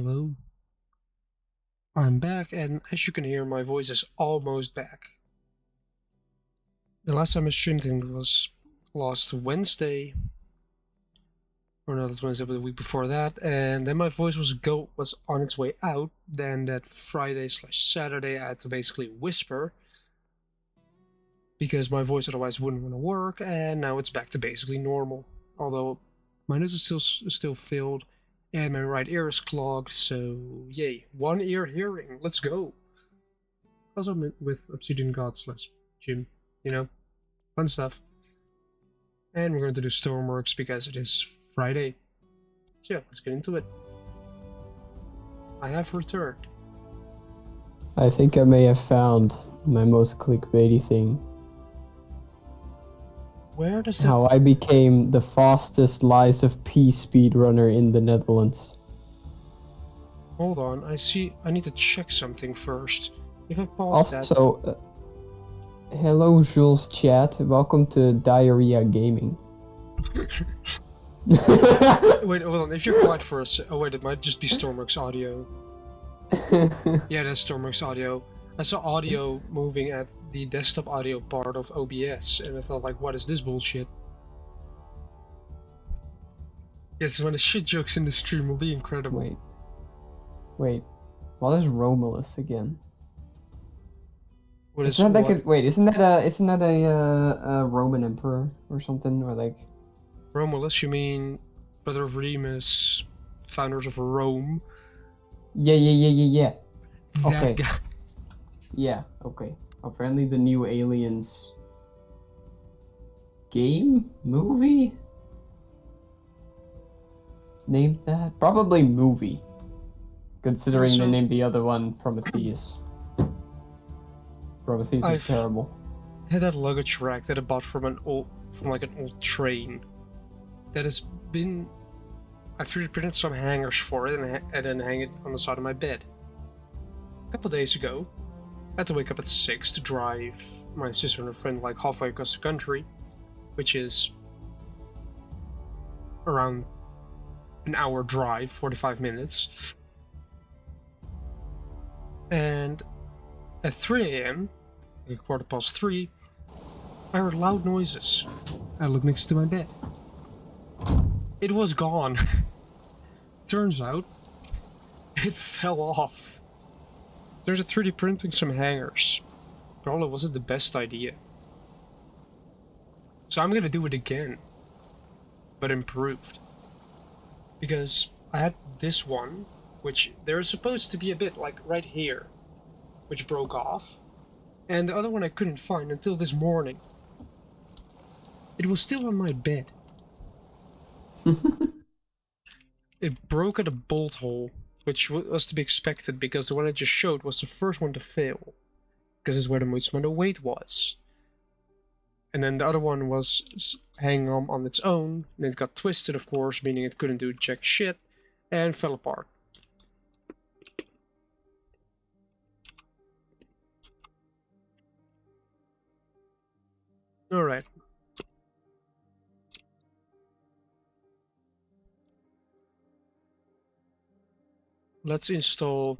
Hello. I'm back, and as you can hear, my voice is almost back. The last time I streamed it was last Wednesday, or not last Wednesday, but the week before that, and then my voice was on its way out. Then that Friday/Saturday, I had to basically whisper because my voice otherwise wouldn't want to work, and now it's back to basically normal. Although my nose is still filled. And my right ear is clogged, so yay. One ear hearing, let's go. Also with Obsidian God / Jim, you know, fun stuff. And we're going to do Stormworks because it is Friday. So yeah, let's get into it. I have returned. I think I may have found my most clickbaity thing. Where does that... How I became the fastest Lies of P speedrunner in the Netherlands. Hold on, I need to check something first. If I pause that... Also, hello Jules chat, welcome to Diarrhea Gaming. Wait, hold on, if you're quiet for a second... Oh wait, it might just be Stormworks audio. Yeah, that's Stormworks audio. I saw audio moving at the desktop audio part of OBS, and I thought, like, what is this bullshit? Yes, when the shit jokes in the stream will be incredible. Wait, what is Romulus again? What is that like what? wait, isn't that a Roman emperor or something, or like... Romulus, you mean brother of Remus, founders of Rome? Yeah. That Okay. guy. Yeah, okay. Apparently the new Aliens game? Movie? Named that? Probably movie. Considering Also, they named the other one Prometheus. Prometheus is terrible. I had that luggage rack that I bought from an old train. That has been... I 3D printed some hangers for it and then hang it on the side of my bed. A couple days ago, I had to wake up at 6 to drive my sister and her friend like halfway across the country, which is around an hour drive, 45 minutes. And at 3 a.m., like 3:15, I heard loud noises. I looked next to my bed. It was gone. Turns out, it fell off. There's a 3D printing some hangers. Probably wasn't the best idea. So I'm gonna do it again, but improved. Because I had this one, which there's supposed to be a bit like right here, which broke off. And the other one I couldn't find until this morning. It was still on my bed. It broke at a bolt hole, which was to be expected because the one I just showed was the first one to fail. Because it's where the most amount of weight was. And then the other one was hanging on its own, and it got twisted, of course, meaning it couldn't do jack shit, and fell apart. Alright. Let's install...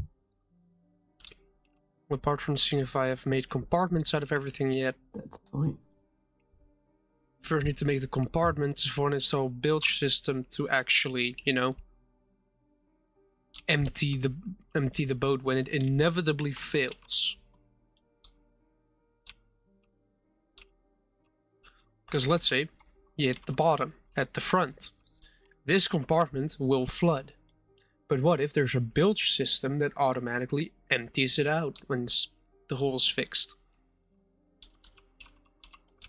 Apart from seeing if I have made compartments out of everything yet. That's fine. First need to make the compartments for an install bilge system to actually, you know, empty the boat when it inevitably fails. Because let's say you hit the bottom at the front. This compartment will flood. But what if there's a bilge system that automatically empties it out when the hole is fixed?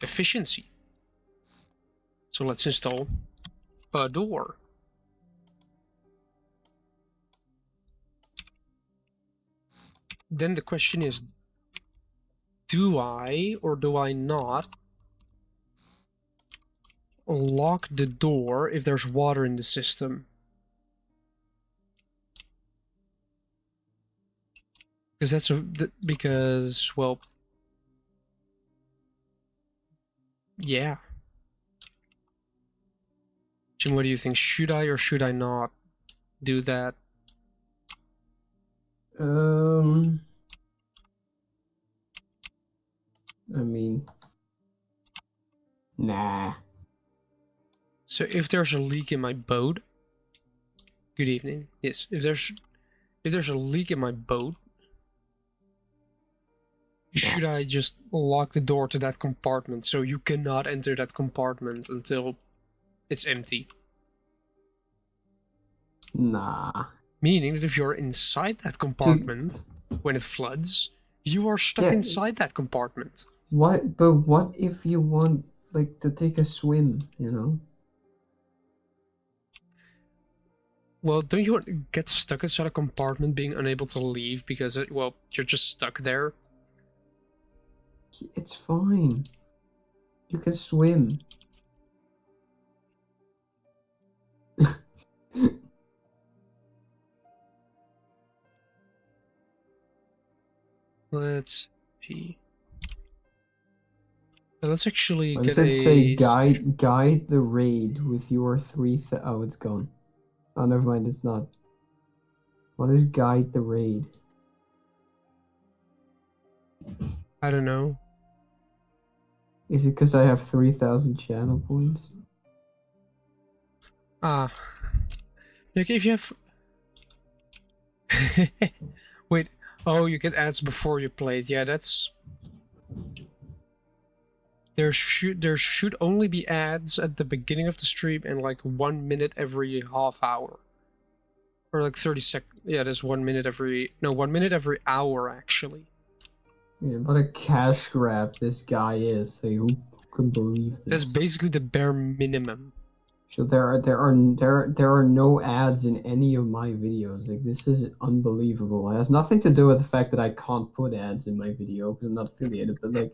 Efficiency. So let's install a door. Then the question is, do I or do I not lock the door if there's water in the system? Because well, yeah. Jim, what do you think? Should I or should I not do that? I mean, nah. So if there's a leak in my boat, good evening. Yes, if there's a leak in my boat, should I just lock the door to that compartment so you cannot enter that compartment until it's empty? Nah. Meaning that if you're inside that compartment when it floods, you are stuck inside that compartment. What? But what if you want, like, to take a swim, you know? Well, don't you get stuck inside a compartment being unable to leave because, well, you're just stuck there? It's fine. You can swim. Let's see. Let's actually What get does it say? Guide the raid with your oh, it's gone. Oh, never mind, it's not. What is guide the raid? I don't know. Is it because I have 3,000 channel points? Ah. Like if you have... Wait. Oh, you get ads before you play it. Yeah, that's... There should only be ads at the beginning of the stream and like 1 minute every half hour. Or like 30 seconds. Yeah, there's 1 minute every... No, 1 minute every hour, actually. Yeah, what a cash grab this guy is. Like, who can believe this? That's basically the bare minimum. So there are no ads in any of my videos. Like, this is unbelievable. It has nothing to do with the fact that I can't put ads in my video because I'm not affiliated. But like,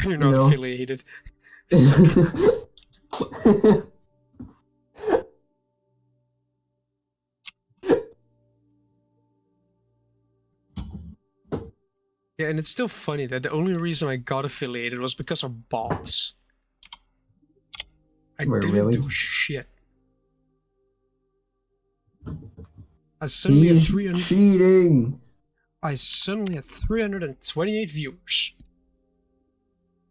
You're not affiliated. Yeah, and it's still funny that the only reason I got affiliated was because of bots. I didn't do shit. I suddenly had 300. Cheating. I suddenly had 328 viewers.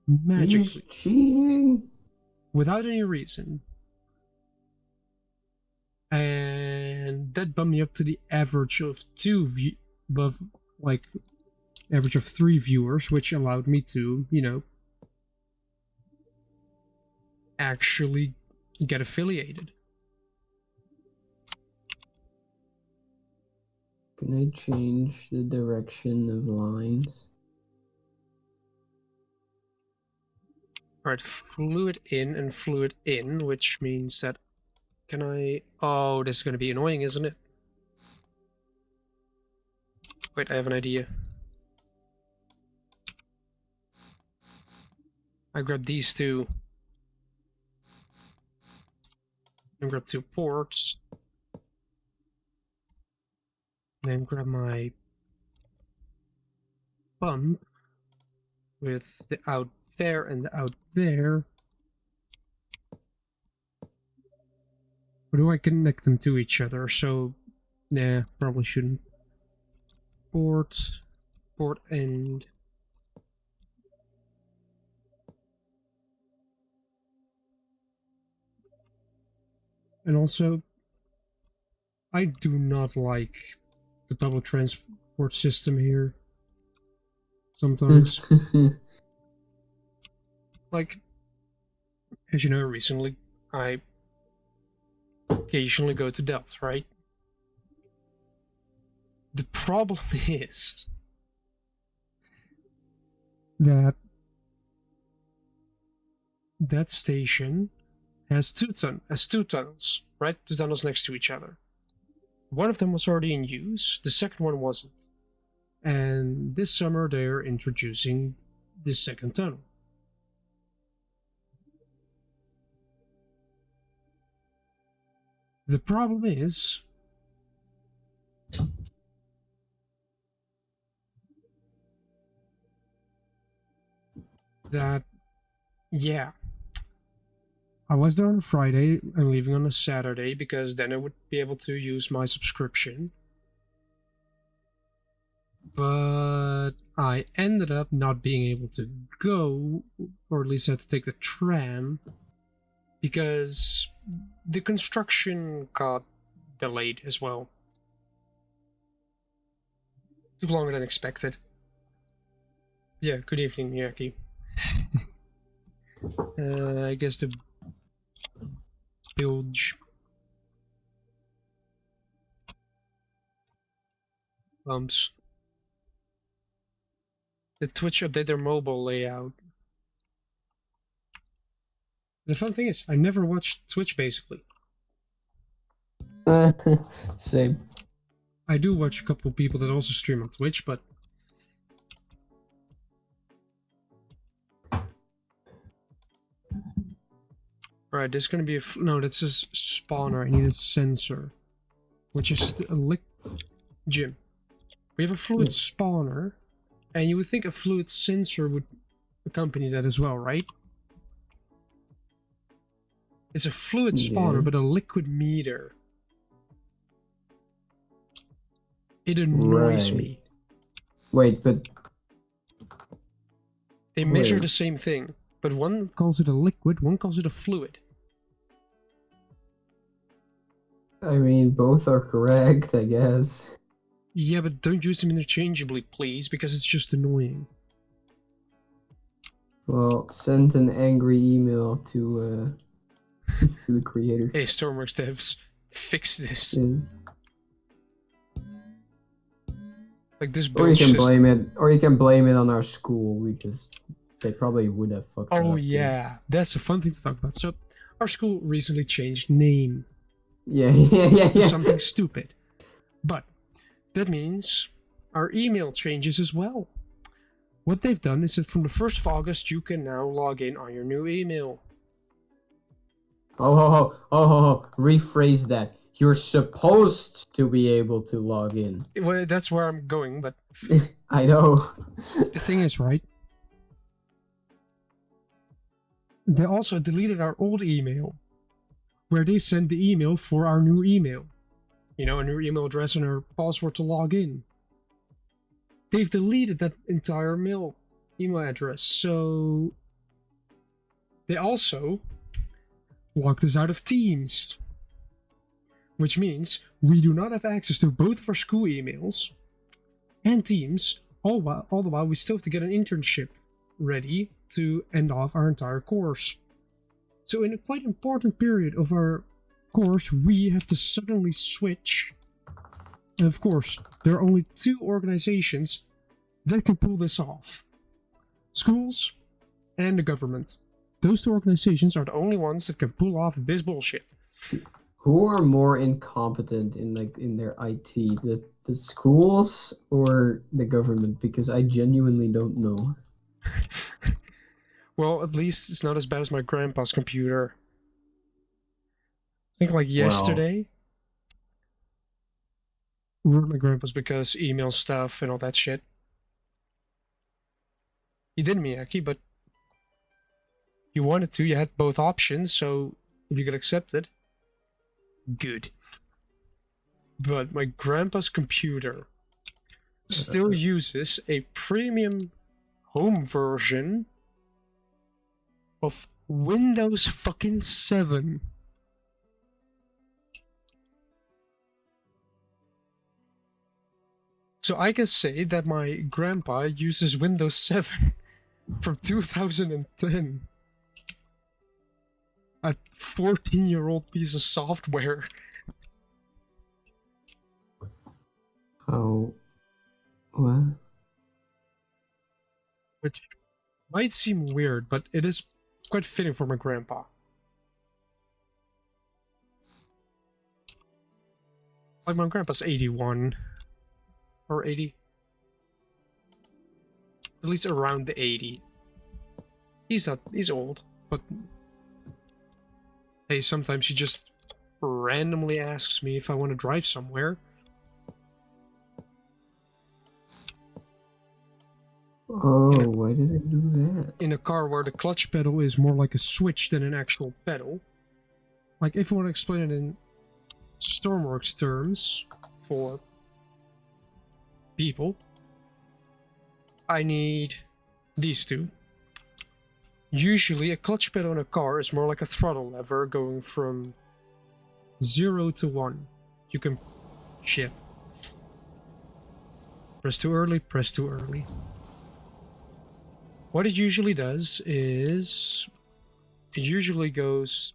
Magically. He's cheating. Without any reason. And that bumped me up to the average of average of 3 viewers, which allowed me to, you know, actually get affiliated. Can I change the direction of lines? Alright, fluid in and fluid in, which means that... Can I... Oh, this is going to be annoying, isn't it? Wait, I have an idea. I grab these two. And grab 2 ports. Then grab my pump with the out there and the out there. Or do I connect them to each other? So, nah, probably shouldn't. Port end. And also, I do not like the public transport system here. Sometimes. Like, as you know, recently, I occasionally go to Delft, right? The problem is that that station has two tunnels, right? 2 tunnels next to each other. One of them was already in use, the second one wasn't. And this summer they're introducing this second tunnel. The problem is that, yeah, I was there on Friday and leaving on a Saturday because then I would be able to use my subscription. But I ended up not being able to go, or at least I had to take the tram, because the construction got delayed as well. Took longer than expected. Yeah, good evening, Yaki. I guess the bilge bumps. The Twitch update their mobile layout. The fun thing is, I never watched Twitch basically. Same. I do watch a couple of people that also stream on Twitch, but alright, there's gonna be a no. That's a spawner. I need a sensor, which is a Jim. We have a fluid spawner, and you would think a fluid sensor would accompany that as well, right? It's a fluid spawner, but a liquid meter. It annoys me. Wait, but they measure the same thing, but one calls it a liquid, one calls it a fluid. I mean, both are correct, I guess. Yeah, but don't use them interchangeably, please, because it's just annoying. Well, send an angry email to to the creator. Hey, Stormworks devs, fix this. Yeah. Like this Or you bullshit. can blame it, or you can blame it on our school because they probably would have fucked it up. Oh yeah, that's a fun thing to talk about. So, our school recently changed name. Yeah. To something stupid, but that means our email changes as well. What they've done is that from the 1st of August, you can now log in on your new email. Oh, rephrase that. You're supposed to be able to log in. Well, that's where I'm going, but I know. the thing is, right? They also deleted our old email, where they send the email for our new email. You know, a new email address and our password to log in. They've deleted that entire email address, so they also locked us out of Teams. Which means we do not have access to both of our school emails and Teams, all the while we still have to get an internship ready to end off our entire course. So in a quite important period of our course, we have to suddenly switch. And of course, there are only 2 organizations that can pull this off. Schools and the government. Those 2 organizations are the only ones that can pull off this bullshit. Who are more incompetent in their IT, the schools or the government? Because I genuinely don't know. Well, at least it's not as bad as my grandpa's computer. I think like yesterday, we were at my grandpa's because email stuff and all that shit. You didn't, Miyaki, but you wanted to. You had both options, so if you could accept it, good. But my grandpa's computer still uses a premium home version of Windows fucking 7. So I can say that my grandpa uses Windows 7 from 2010. A 14-year-old piece of software. Oh, what? Which might seem weird, but it is quite fitting for my grandpa. Like my grandpa's 81. Or 80. At least around the 80. He's old, but hey, sometimes he just randomly asks me if I want to drive somewhere. Oh, why did I do that? In a car where the clutch pedal is more like a switch than an actual pedal. Like, if you want to explain it in Stormworks terms for people, I need these two. Usually a clutch pedal in a car is more like a throttle lever going from 0 to 1. You can... Shit. Press too early, press too early. What it usually does is... It usually goes...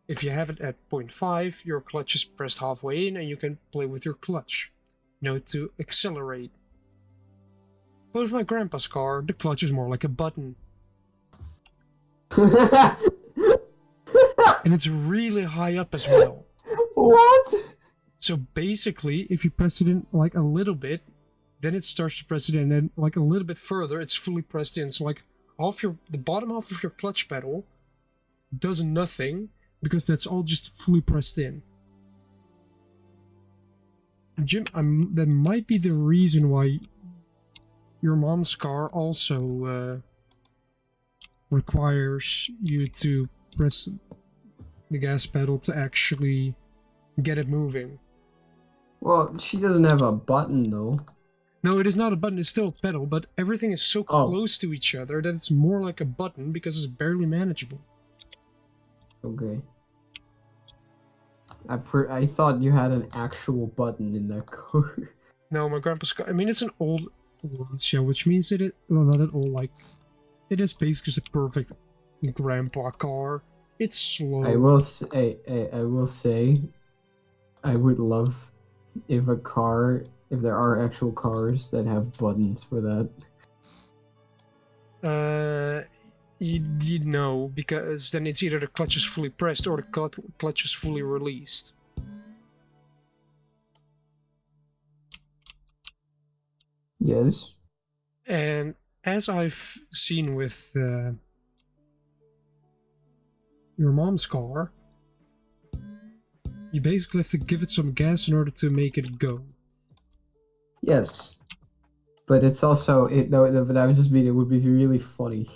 If you have it at 0.5, your clutch is pressed halfway in and you can play with your clutch. To accelerate. But with my grandpa's car, the clutch is more like a button. And it's really high up as well. What? So basically, if you press it in like a little bit, then it starts to press it in, and like a little bit further, it's fully pressed in. So like the bottom half of your clutch pedal does nothing because that's all just fully pressed in. Jim, that might be the reason why your mom's car also requires you to press the gas pedal to actually get it moving. Well, she doesn't have a button though. No, it is not a button, it's still a pedal, but everything is so close to each other that it's more like a button because it's barely manageable. Okay. I thought you had an actual button in that car. No, my grandpa's car, I mean, it's an old Lancia, which means that well, not at all, like, it is basically just a perfect grandpa car. It's slow. I will say, I would love if there are actual cars that have buttons for that. You'd know, because then it's either the clutch is fully pressed or the clutch is fully released. Yes. And as I've seen with your mom's car, you basically have to give it some gas in order to make it go. Yes. But it's also but I would just mean it would be really funny.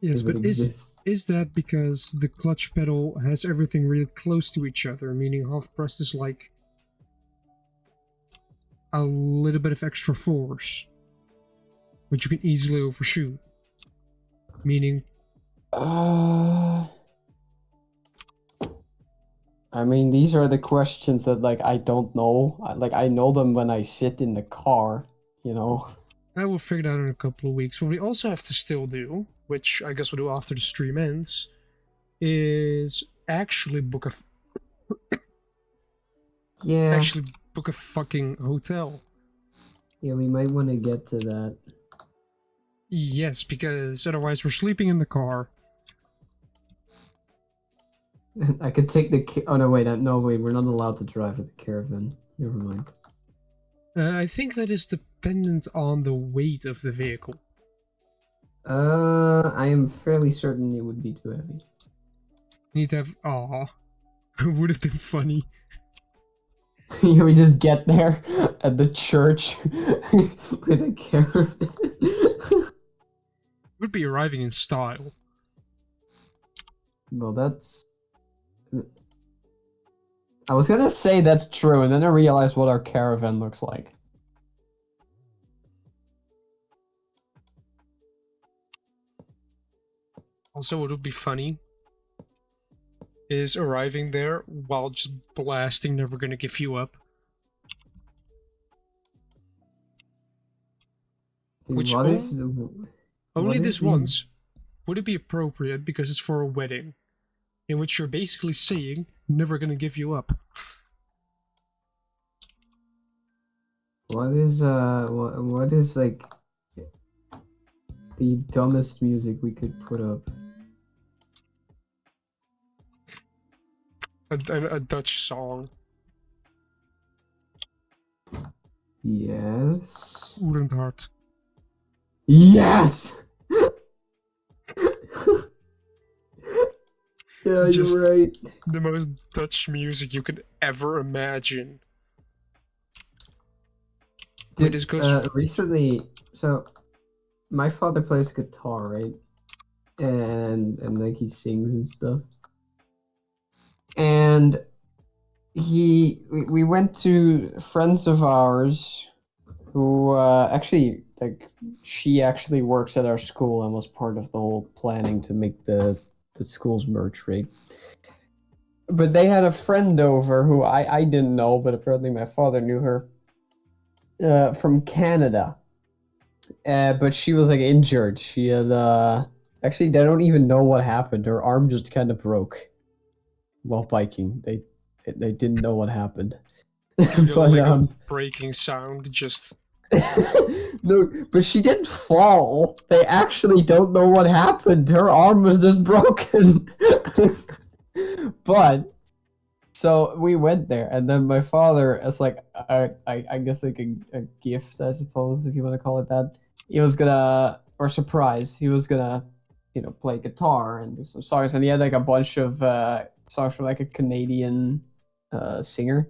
Yes, but is that because the clutch pedal has everything really close to each other, meaning half pressed is like a little bit of extra force, which you can easily overshoot? Meaning... I mean, these are the questions that, like, I don't know. Like, I know them when I sit in the car, you know? I will figure it out in a couple of weeks. What we also have to still do, which I guess we'll do after the stream ends, is actually book actually book a fucking hotel. Yeah, we might want to get to that. Yes, because otherwise we're sleeping in the car. I could take the... Oh, no, wait, we're not allowed to drive with the caravan. Never mind. I think that is dependent on the weight of the vehicle. I am fairly certain it would be too heavy. You need to have... Aw. It would have been funny. We just get there at the church with a caravan. Would be arriving in style. Well, that's... I was gonna say that's true, and then I realized what our caravan looks like. Also, what would be funny is arriving there while just blasting Never Gonna Give You Up. Dude, Which only this once would it be appropriate because it's for a wedding, in which you're basically saying Never Gonna Give You Up. What is like the dumbest music we could put up? A Dutch song. Yes. Oerendhart. Yes! Yeah, Just you're right. the most Dutch music you could ever imagine. Dude, this goes recently, so my father plays guitar, right? And like he sings and stuff. And we went to friends of ours who actually like she actually works at our school and was part of the whole planning to make the school's merch rate. But they had a friend over who I didn't know, but apparently my father knew her from Canada. But she was like injured. She had actually they don't even know what happened. Her arm just kind of broke while biking. They didn't know what happened. The But Lego breaking sound just. no, but she didn't fall. They actually don't know what happened. Her arm was just broken. But so we went there, and then my father, as like I guess like a gift, I suppose, if you want to call it that, he was gonna, or surprise, he was gonna, play guitar and do some songs, and he had like a bunch of songs from like a Canadian singer.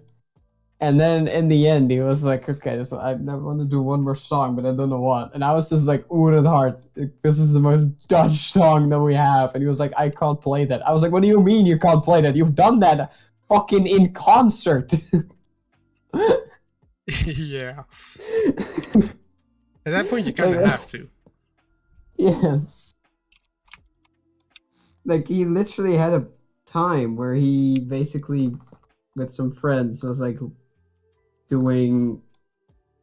And then in the end, he was like, "Okay, so I want to do one more song, but I don't know what." And I was just like, "Oer het hart, this is the most Dutch song that we have." And he was like, "I can't play that." I was like, "What do you mean you can't play that? You've done that fucking in concert." Yeah. At that point, you kind of have to. Yes. Like, he literally had a time where he basically, with some friends, was like doing,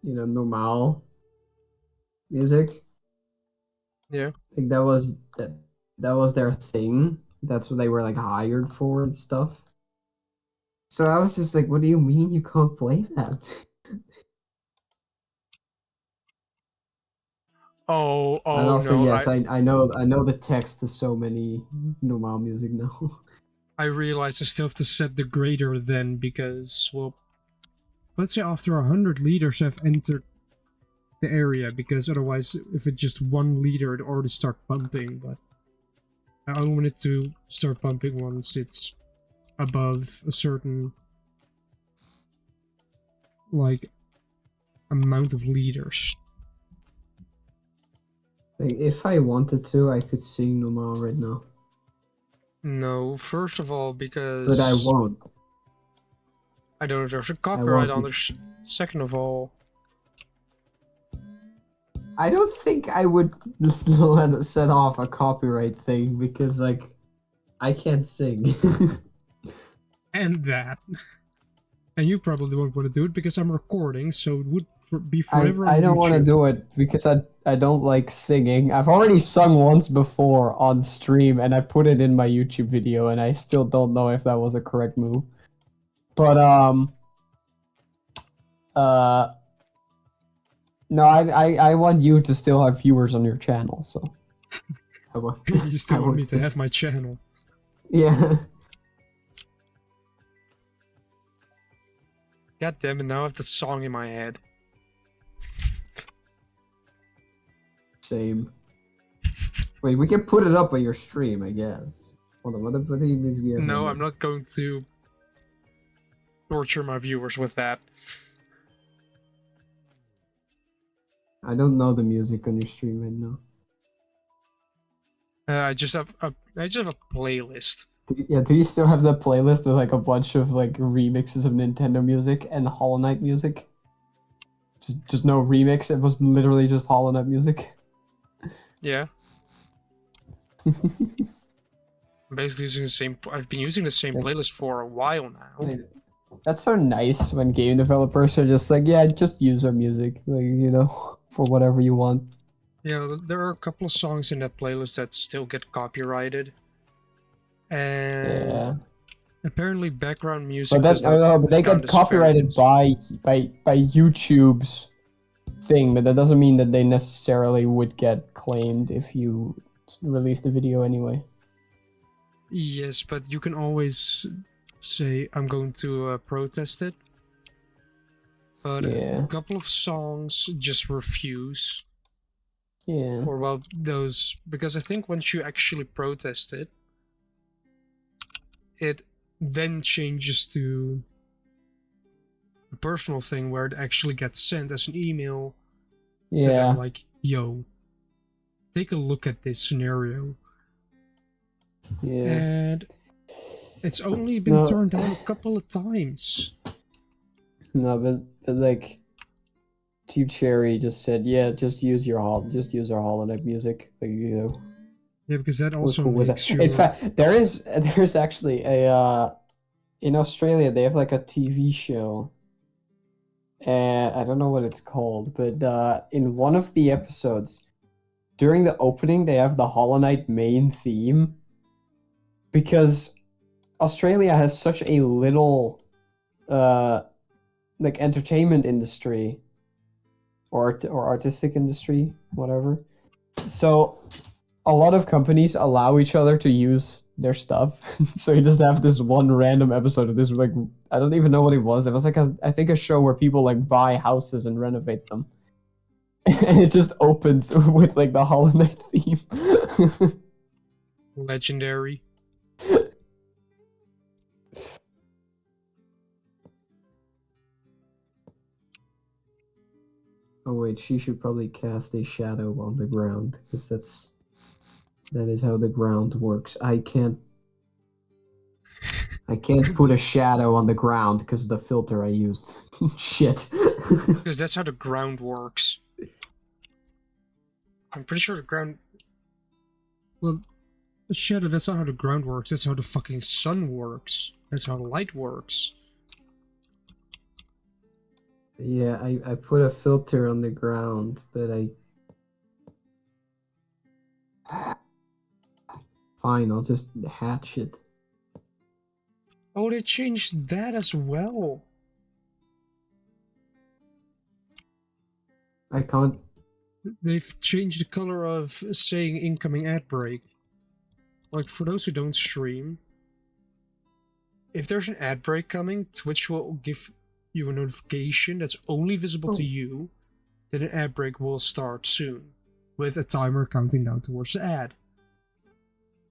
normal music. Yeah. I think that was their thing. That's what they were like hired for and stuff. So I was just like, "What do you mean you can't play that?" Oh And also, no! yes, I know the text to so many normal music now. I realize I still have to set the greater than because, well, let's say after 100 liters have entered the area, because otherwise, if it's just 1 liter, it already start pumping. But I only want it to start pumping once it's above a certain like amount of liters. Like, if I wanted to, I could sing normal right now. No, first of all, because But I won't. I don't know if there's a copyright on be- there. Second of all, I don't think I would let it set off a copyright thing because, like, I can't sing. and that. And you probably won't want to do it because I'm recording, so it would be forever on I don't want to YouTube. do it because I don't like singing. I've already sung once before on stream and I put it in my YouTube video and I still don't know if that was a correct move. But no, I want you to still have viewers on your channel, so You still want me to have my channel. Yeah. God damn it, now I have the song in my head. Same. Wait, we can put it up on your stream, I guess. Hold on, what do you mean? No, I'm not going to torture my viewers with that. I don't know the music on your stream right now. I just have a playlist. Do you still have that playlist with like a bunch of like remixes of Nintendo music and Hollow Knight music? Just no remix. It was literally just Hollow Knight music. Yeah. I'm basically using the same. I've been using the same playlist for a while now. That's so nice when game developers are just like, yeah, just use our music, like, for whatever you want. Yeah, there are a couple of songs in that playlist that still get copyrighted. And apparently background music but they get copyrighted by YouTube's thing, but that doesn't mean that they necessarily would get claimed if you release the video anyway. Yes, but you can always say I'm going to protest it. But a couple of songs just refuse. Yeah. Or well, those, because I think once you actually protest it, it then changes to a personal thing where it actually gets sent as an email to them, like, yo, take a look at this scenario. Yeah. And it's only been turned down a couple of times. No, but like, Team Cherry just said, yeah, just use our Hollow Knight music. Like, you know, Yeah, because that we're also cool with makes it. In your... fact, there's actually a in Australia they have like a TV show, and I don't know what it's called, but in one of the episodes, during the opening, they have the Hollow Knight main theme because Australia has such a little like entertainment industry or artistic industry, whatever. So a lot of companies allow each other to use their stuff. So you just have this one random episode of this, like, I don't even know what it was. It was like I think a show where people like buy houses and renovate them. And it just opens with like the Hollow Knight theme. Legendary. Oh wait, she should probably cast a shadow on the ground, because that is how the ground works. I can't put a shadow on the ground because of the filter I used. Shit. Because that's how the ground works. I'm pretty sure the ground... Well, the shadow, that's not how the ground works. That's how the fucking sun works. That's how light works. Yeah, I put a filter on the ground, but Fine, I'll just hatch it. Oh, they changed that as well. I can't... They've changed the color of saying incoming ad break. Like, for those who don't stream, if there's an ad break coming, Twitch will give you a notification that's only visible to you that an ad break will start soon, with a timer counting down towards the ad.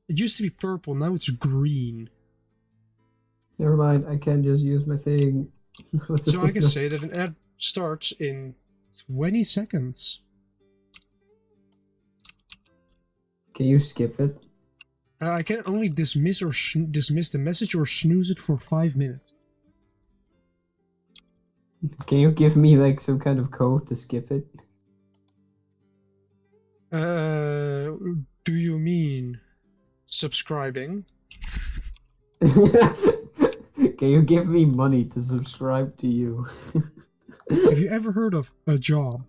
It used to be purple, now it's green. Never mind, I can't just use my thing. So I can say that an ad starts in 20 seconds. Can you skip it? I can only dismiss the message or snooze it for 5 minutes. Can you give me like some kind of code to skip it? Do you mean subscribing? Can you give me money to subscribe to you? Have you ever heard of a job?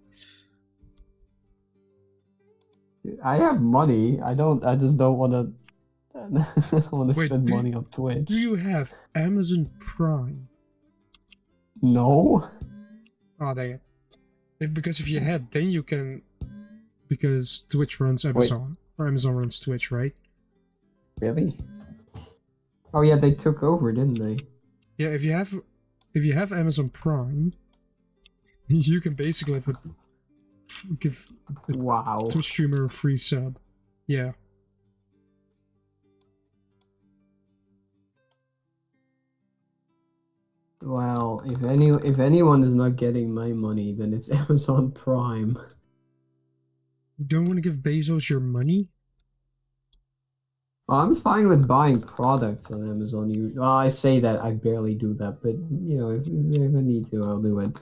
I have money. I just don't want to. I don't want to spend money on Twitch. Do you have Amazon Prime? No. Oh, dang it. Because if you had, then you can... Because Twitch runs Amazon. Or Amazon runs Twitch, right? Really? Oh yeah, they took over, didn't they? Yeah, if you have Amazon Prime, you can basically give a Twitch streamer a free sub. Yeah. Well, if anyone is not getting my money, then it's Amazon Prime. You don't want to give Bezos your money? I'm fine with buying products on Amazon. Well, I say that, I barely do that, but you know, if I need to, I'll do it.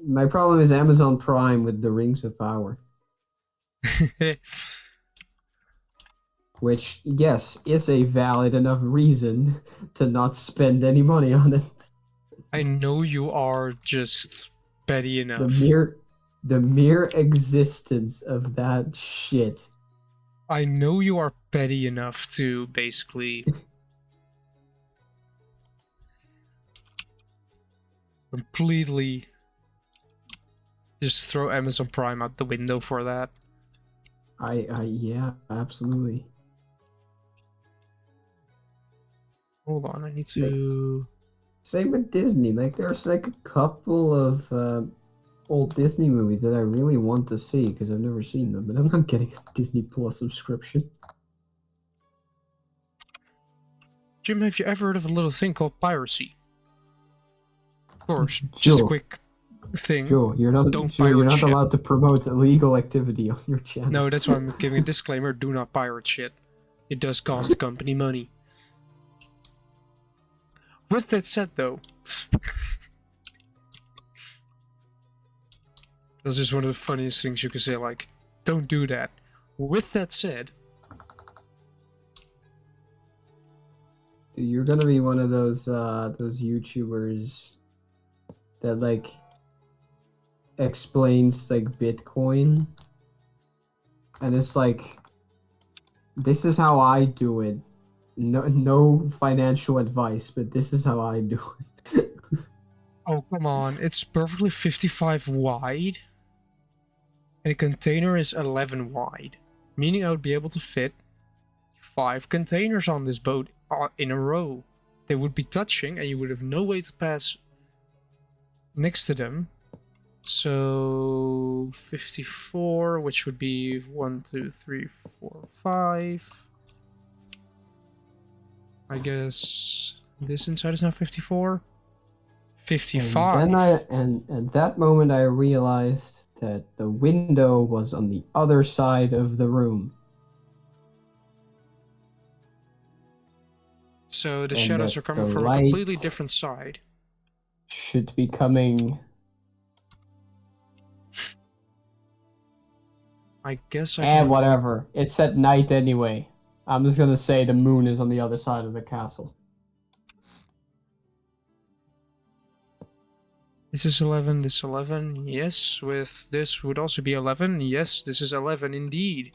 My problem is Amazon Prime with the Rings of Power. Which, yes, is a valid enough reason to not spend any money on it. I know you are just petty enough. The mere existence of that shit. I know you are petty enough to basically completely just throw Amazon Prime out the window for that. Yeah, absolutely. Hold on, I need to... Same with Disney. Like, there's like a couple of old Disney movies that I really want to see because I've never seen them, but I'm not getting a Disney Plus subscription. Jim, have you ever heard of a little thing called piracy? Of course, just a quick thing. Joe, you're not allowed to promote illegal activity on your channel. No, that's why I'm giving a disclaimer, do not pirate shit. It does cost the company money. With that said, though, That's just one of the funniest things you can say, like, don't do that. With that said... Dude, you're gonna be one of those YouTubers that, like, explains, like, Bitcoin. And it's like, this is how I do it. No financial advice, but this is how I do it. Oh, come on. It's perfectly 55 wide. And a container is 11 wide. Meaning I would be able to fit 5 containers on this boat in a row. They would be touching and you would have no way to pass next to them. So 54, which would be 1, 2, 3, 4, 5. I guess this inside is now 54. 55. And then at that moment I realized that the window was on the other side of the room. So the And shadows that are coming the from a light completely different side. should be coming. I guess I And can... whatever. It's at night anyway. I'm just gonna say the moon is on the other side of the castle. This is 11, this 11, yes. With this would also be 11, yes, this is 11 indeed.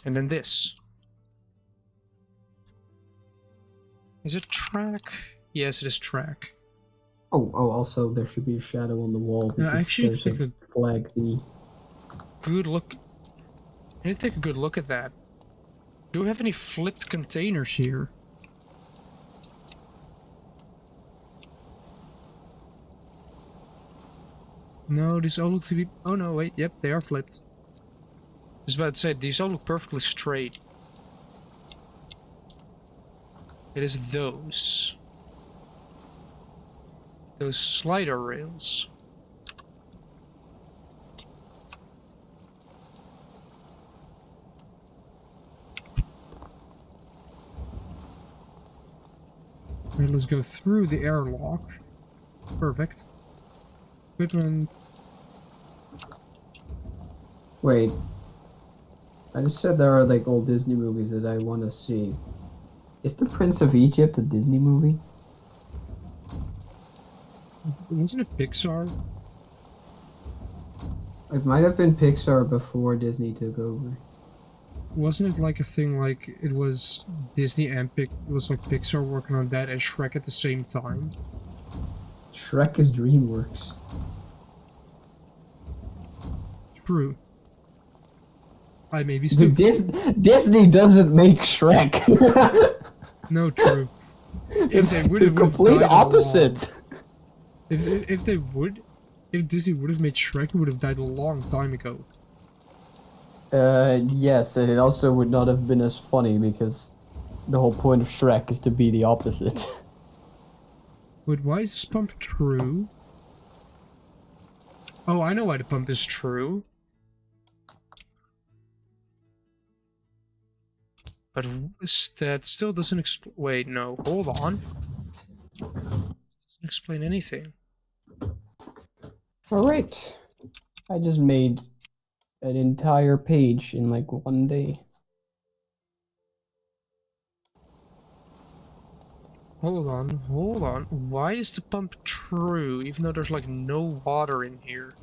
And then this. Is it track? Yes, it is track. Oh, also there should be a shadow on the wall because Yeah, actually, there's take a a flag thingy. good look. I need to take a good look at that. Do we have any flipped containers here? No, these all look to be... Oh no, wait, yep, they are flipped. I was about to say, these all look perfectly straight. It is those. Those slider rails. Right, let's go through the airlock. Perfect. Equipment. Wait. I just said there are like old Disney movies that I want to see. Is The Prince of Egypt a Disney movie? Wasn't it Pixar? It might have been Pixar before Disney took over. Wasn't it like a thing like it was Disney and it was like Pixar working on that and Shrek at the same time? Shrek is DreamWorks. True. I may be Dude, stupid. Disney doesn't make Shrek. No, true. If they would, the it would have complete died opposite. If Disney would have made Shrek, it would have died a long time ago. Yes, and it also would not have been as funny because the whole point of Shrek is to be the opposite. Wait, why is this pump true? Oh, I know why the pump is true. But that still doesn't explain... Wait, no, hold on. This doesn't explain anything. Alright. I just made an entire page in like one day. Hold on. Why is the pump true, even though there's like no water in here?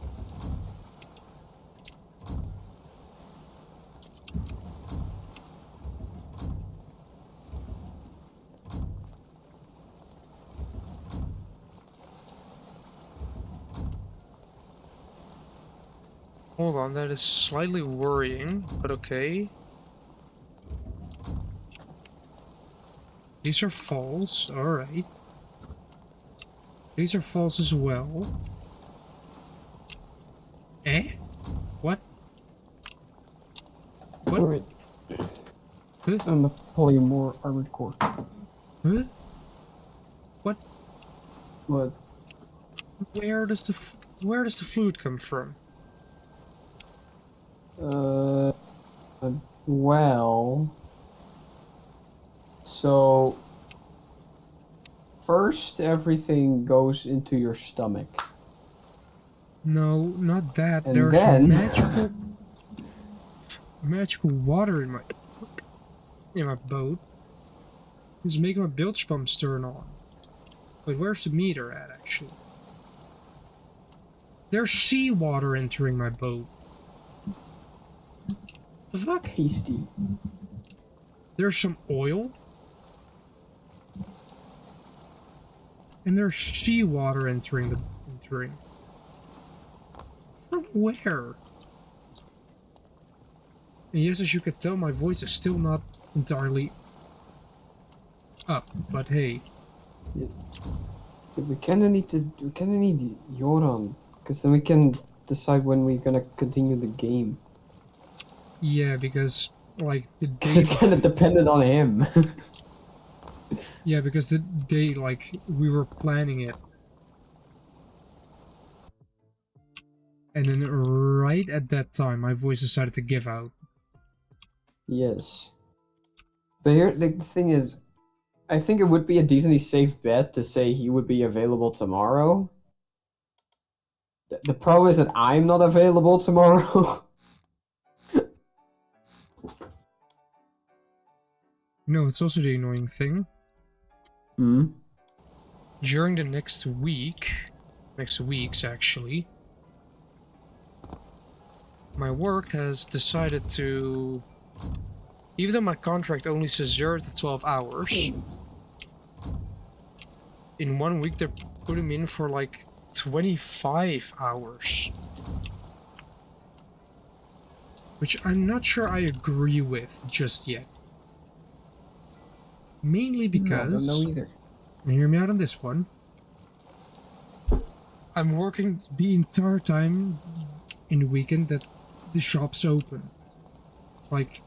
Hold on, that is slightly worrying, but okay. These are false, alright. These are false as well. Eh? What? What? Alright. Huh? I'm gonna pull you more armored core. Huh? What? What? Where does the fluid come from? Well... So... First, everything goes into your stomach. No, not that. And There's then magical water in my boat. It's making my bilge pumps turn on. Wait, where's the meter at, actually? There's seawater entering my boat. The fuck? tasty. There's some oil. And there's seawater entering. From where? And yes, as you can tell, my voice is still not entirely up, but hey. Yeah. We kinda need Yoran, because then we can decide when we're gonna continue the game. Yeah, because, like, the Because day it's kinda dependent on him. Yeah, because the day, like, we were planning it. And then right at that time, my voice decided to give out. Yes. But here, the thing is, I think it would be a decently safe bet to say he would be available tomorrow. The problem is that I'm not available tomorrow. No, it's also the annoying thing. Hmm? During the next weeks actually, my work has decided to, even though my contract only says 0 to 12 hours, in 1 week they're putting me in for like 25 hours. Which I'm not sure I agree with just yet. Mainly because... No, I don't know either. Hear me out on this one. I'm working the entire time in the weekend that the shop's open. Like,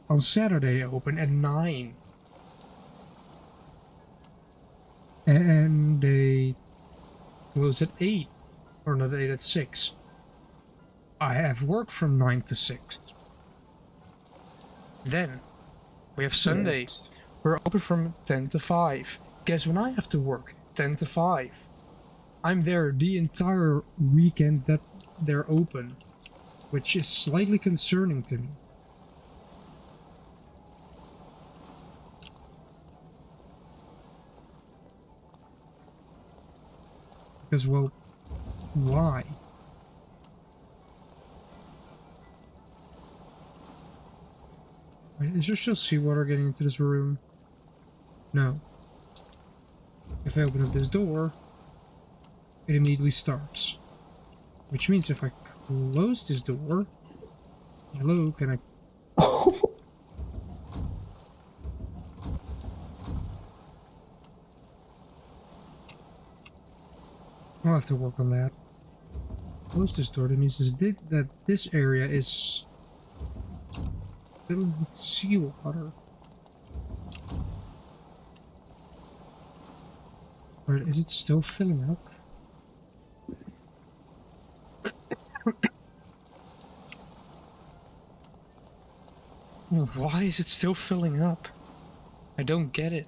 on Saturday open at 9. And they close at 8. Or not 8, at 6. I have work from 9 to 6. Then, we have Sunday. Yes. We're open from 10 to 5. Guess when I have to work? 10 to 5. I'm there the entire weekend that they're open, which is slightly concerning to me. Because, well, why? Wait, is there still seawater getting into this room? No. If I open up this door, it immediately starts. Which means if I close this door... Hello, can I... I'll have to work on that. Close this door, that means that this area is filled with seawater. Right, is it still filling up? Why is it still filling up? I don't get it.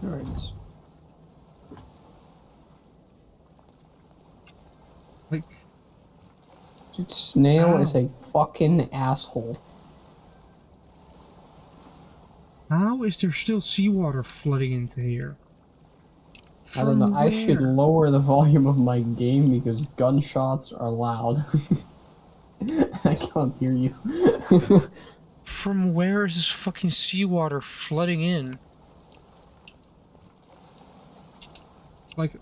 Alright. Like... Dude, Snail is Ow. a fucking asshole. How is there still seawater flooding into here? I don't know. From I should where? lower the volume of my game because gunshots are loud. I can't hear you. From where is this fucking seawater flooding in? Like...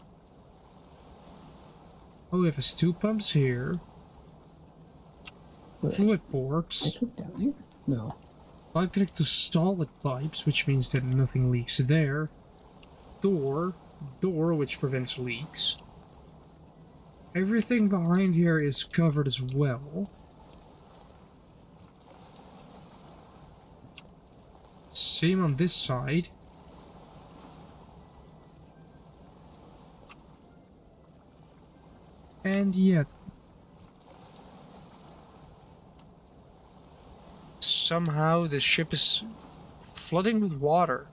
Oh, we have two pumps here. Fluid I ports. took down here? No. Pipe connect to solid pipes, which means that nothing leaks there. Door, which prevents leaks. Everything behind here is covered as well. Same on this side. And yet... somehow the ship is flooding with water.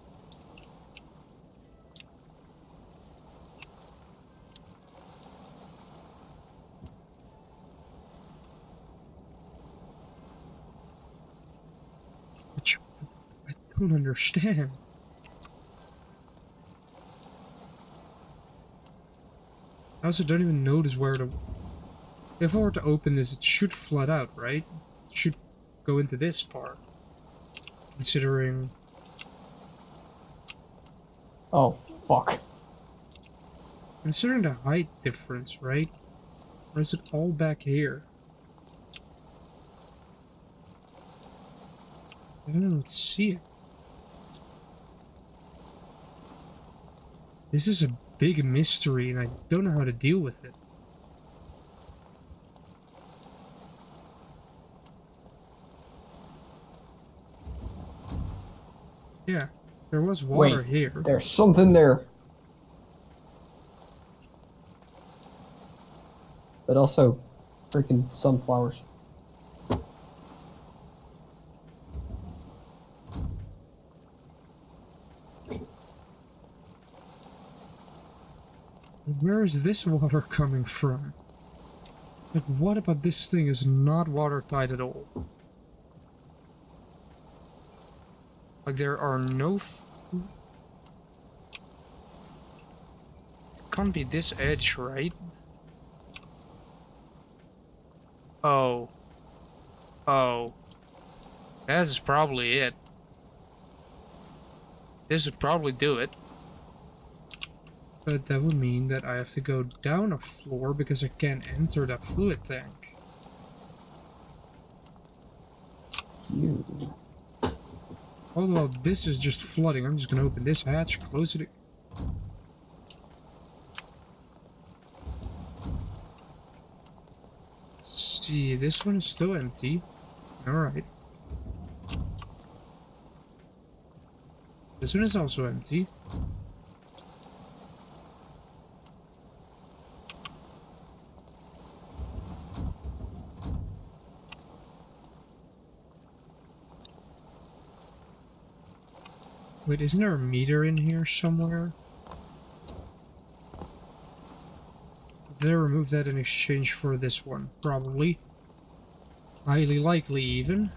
Which I don't understand. I also don't even notice where to... If I were to open this, it should flood out, right? It should go into this part. Considering... Oh, fuck. Considering the height difference, right? Or is it all back here? I don't see it. This is a big mystery and I don't know how to deal with it. Yeah, there was water here. There's something there. But also, freaking sunflowers. Where is this water coming from? Like, what about this thing is not watertight at all? Like, there are no... Can't be this edge, right? Oh. Oh. This is probably it. This would probably do it. But that would mean that I have to go down a floor because I can't enter that fluid tank. You. Although this is just flooding, I'm just gonna open this hatch, close it. See, this one is still empty. Alright. This one is also empty. Wait, isn't there a meter in here somewhere? Did I remove that in exchange for this one? Probably. Highly likely, even.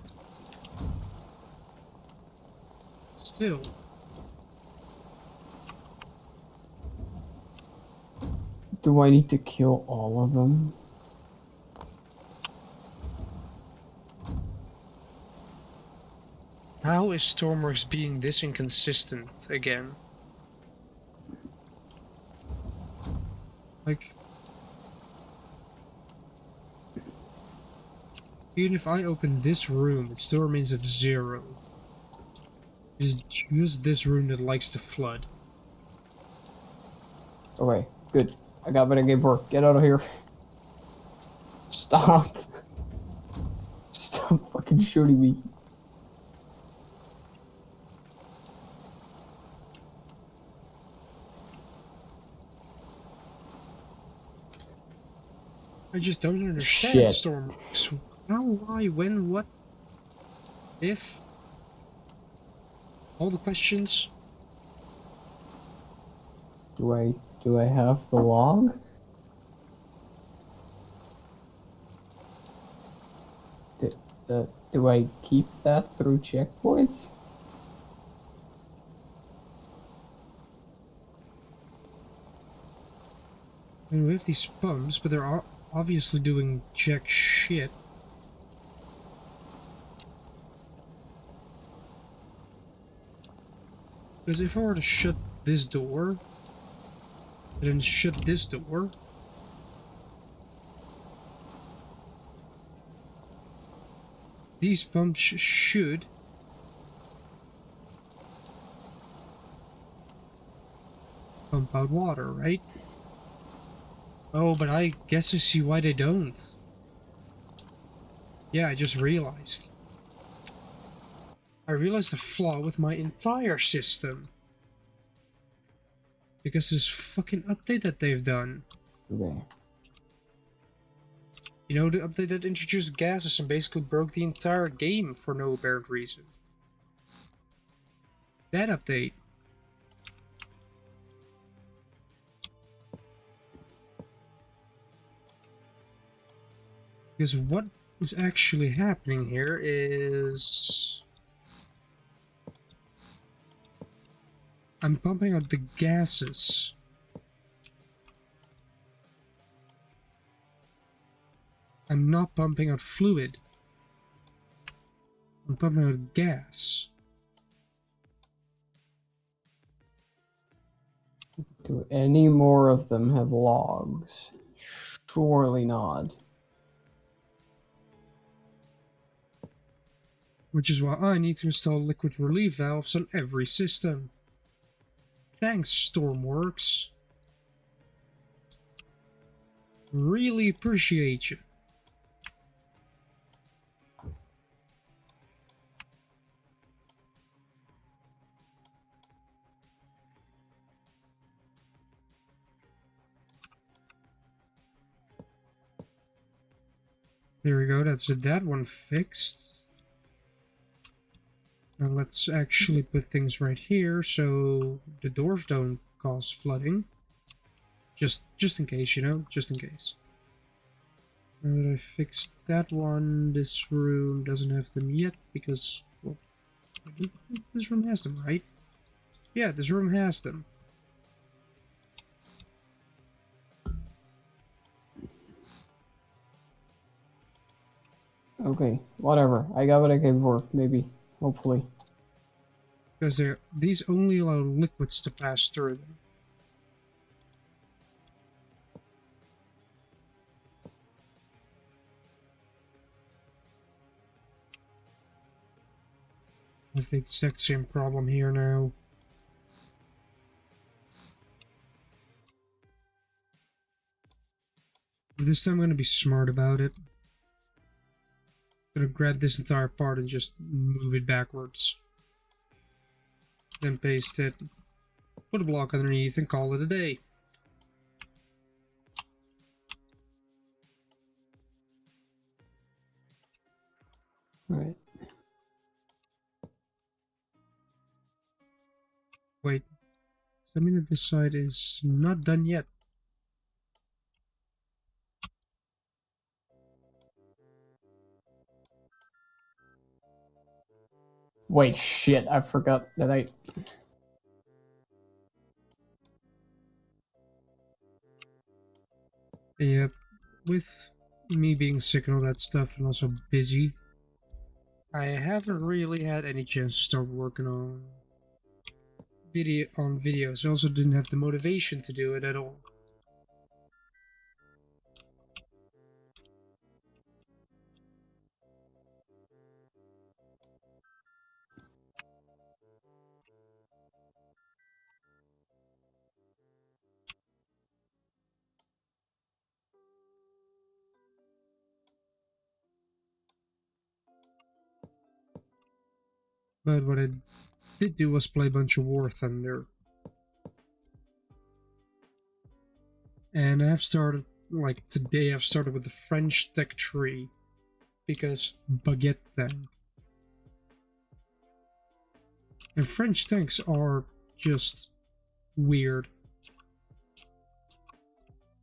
Still. Do I need to kill all of them? How is Stormworks being this inconsistent again? Like... Even if I open this room, it still remains at 0. It's just this room that likes to flood. Okay, good. I got better game for. Get out of here. Stop. Stop fucking shooting me. I just don't understand Shit. Stormworks. How, why, when, what, if? All the questions? Do I have the log? Do I keep that through checkpoints? I mean, we have these pumps, but they're obviously doing jack shit. Because if I were to shut this door, and then shut this door, these pumps should pump out water, right? Oh, but I guess I see why they don't. Yeah, I just realized. I realized a flaw with my entire system. Because of this fucking update that they've done. Okay. You know, the update that introduced gases and basically broke the entire game for no apparent reason. That update. Because what is actually happening here is... I'm pumping out the gases. I'm not pumping out fluid. I'm pumping out gas. Do any more of them have logs? Surely not. Which is why I need to install liquid relief valves on every system. Thanks, Stormworks. Really appreciate you. There we go, that's that one fixed. Now let's actually put things right here so the doors don't cause flooding. Just in case, you know, just in case. Now that I fixed that one, this room doesn't have them yet because, well, this room has them, right? Yeah, this room has them. Okay, whatever. I got what I came for, maybe. Hopefully. Because these only allow liquids to pass through them. I have the exact same problem here now. But this time I'm going to be smart about it. I'm going to grab this entire part and just move it backwards. Then paste it, put a block underneath and call it a day. Alright. Wait, does that mean that this side is not done yet? Wait, shit, I forgot that I... Yep, with me being sick and all that stuff and also busy, I haven't really had any chance to start working on videos. I also didn't have the motivation to do it at all. But what I did do was play a bunch of War Thunder. And I've started, like today I've started with the French tech tree. Because baguette tank. And French tanks are just weird.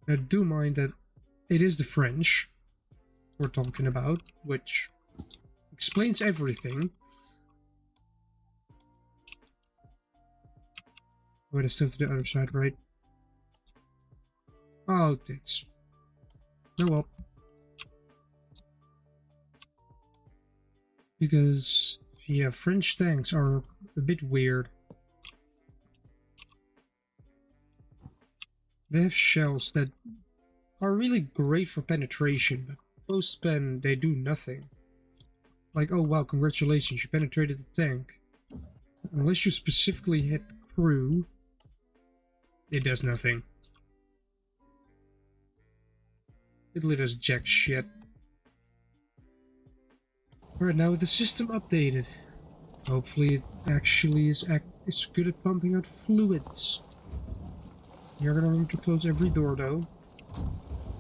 I do mind that it is the French we're talking about, which explains everything. Wait, it's still to the other side, right? Oh, tits. Oh well. Because, yeah, French tanks are a bit weird. They have shells that are really great for penetration, but post-pen, they do nothing. Like, oh wow, congratulations, you penetrated the tank. Unless you specifically hit crew, it does nothing. It literally does jack shit. Alright, now with the system updated, hopefully it actually is good at pumping out fluids. You're gonna remember to close every door though.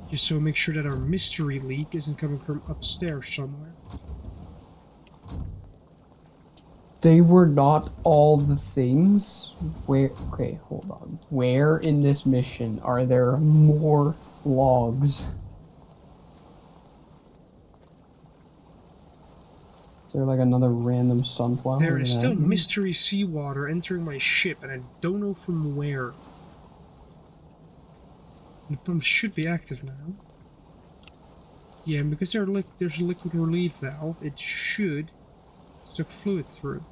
Just so make sure that our mystery leak isn't coming from upstairs somewhere. They were not all the things. Where? Okay, hold on. Where in this mission are there more logs? Is there like another random sunflower? There is still that? mystery seawater entering my ship, and I don't know from where. The pump should be active now. Yeah, and because there's a liquid relief valve, it should suck fluid through.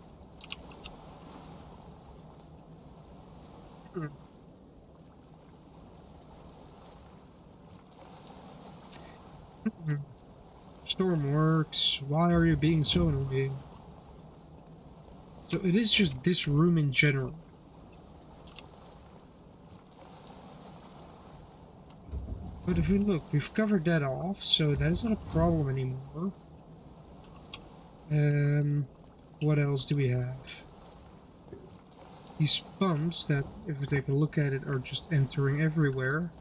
Stormworks, why are you being so annoying? So it is just this room in general. But if we look, we've covered that off, so that is not a problem anymore. What else do we have? These pumps that, if we take a look at it, are just entering everywhere.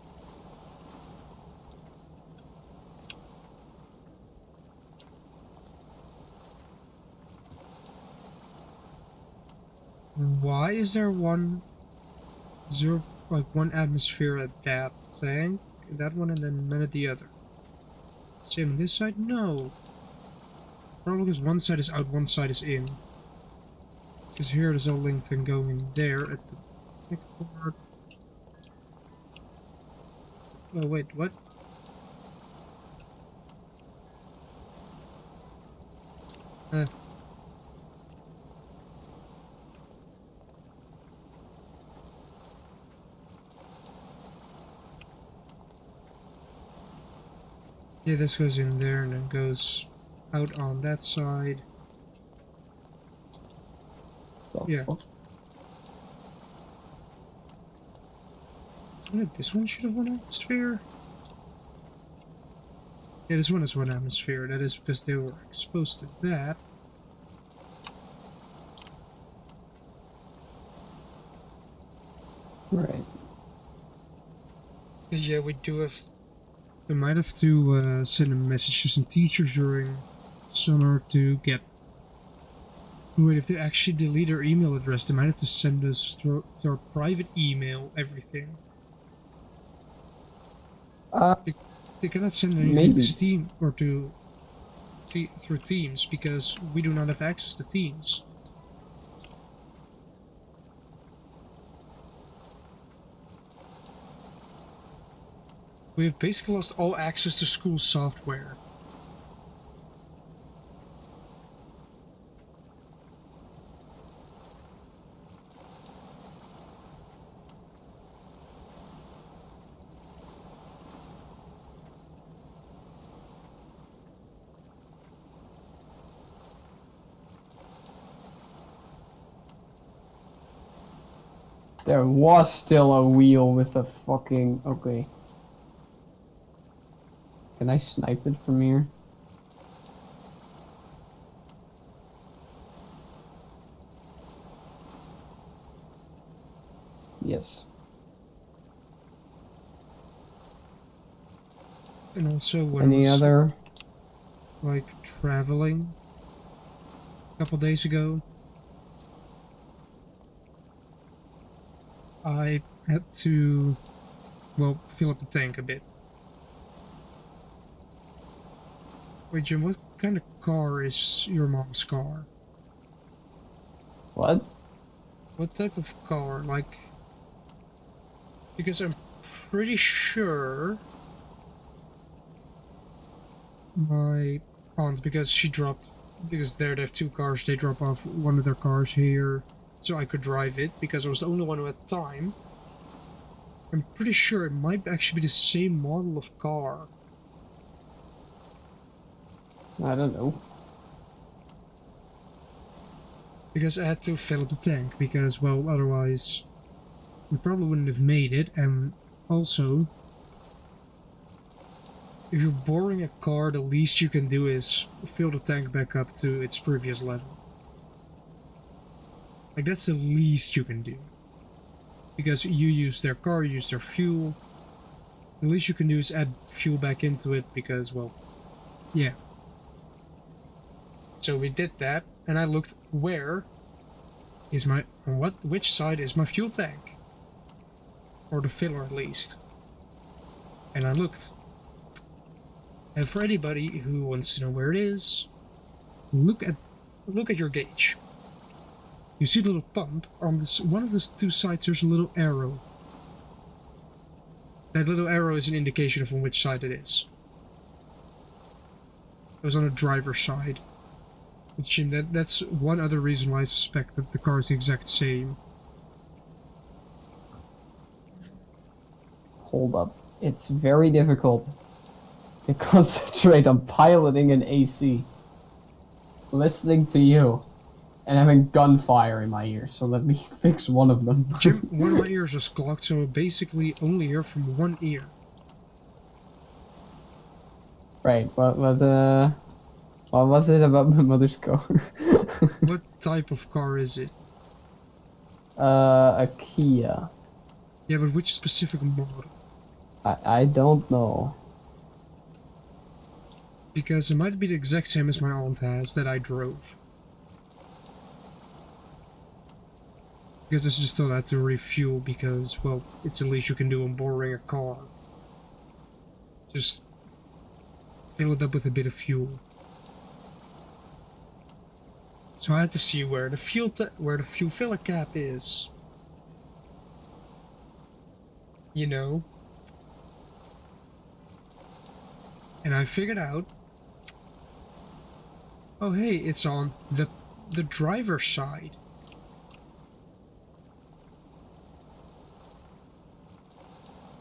Why is there one atmosphere at that tank, that one, and then none at the other? Same on this side? No. Probably because one side is out, one side is in. Because here it is all linked and going there at the neck port. Oh wait, what? Yeah, this goes in there and then goes out on that side. Yeah. This one should have one atmosphere. Yeah, this one has one atmosphere. That is because they were exposed to that. Right. Yeah, we do have... We might have to send a message to some teachers during summer to get... Wait, if they actually delete our email address, they might have to send us through our private email everything. They cannot send anything to Steam or through Teams because we do not have access to Teams. We have basically lost all access to school software. There was still a wheel with a fucking... Okay. Can I snipe it from here? Yes. And also when Any other... like traveling a couple days ago, I had to, well, fill up the tank a bit. Wait, Jim, what kind of car is your mom's car? What? What type of car? Like, because I'm pretty sure my aunt, because they have two cars, they drop off one of their cars here so I could drive it because I was the only one who had time. I'm pretty sure it might actually be the same model of car. I don't know. Because I had to fill up the tank because, well, otherwise we probably wouldn't have made it. And also, if you're borrowing a car, the least you can do is fill the tank back up to its previous level. Like, that's the least you can do. Because you use their car, you use their fuel. the least you can do is add fuel back into it because, well, yeah. So we did that, and I looked where is my, on which side is my fuel tank? Or the filler at least. And I looked. And for anybody who wants to know where it is, look at your gauge. You see the little pump on this one of the two sides. There's a little arrow. That little arrow is an indication of on which side it is. It was on the driver's side. Which that's one other reason why I suspect that the car is the exact same. Hold up. It's very difficult to concentrate on piloting an AC, listening to you, and having gunfire in my ears. So let me fix one of them. Jim, one of my ears just clogged, so I basically only hear from one ear. Right. What was it about my mother's car? What type of car is it? A Kia. Yeah, but which specific model? I don't know. Because it might be the exact same as my aunt has that I drove. Because I just still had to refuel because, well, it's the least you can do on boarding a car. Just fill it up with a bit of fuel. So I had to see where the fuel filler cap is. You know. And I figured out. Oh hey, it's on the driver's side.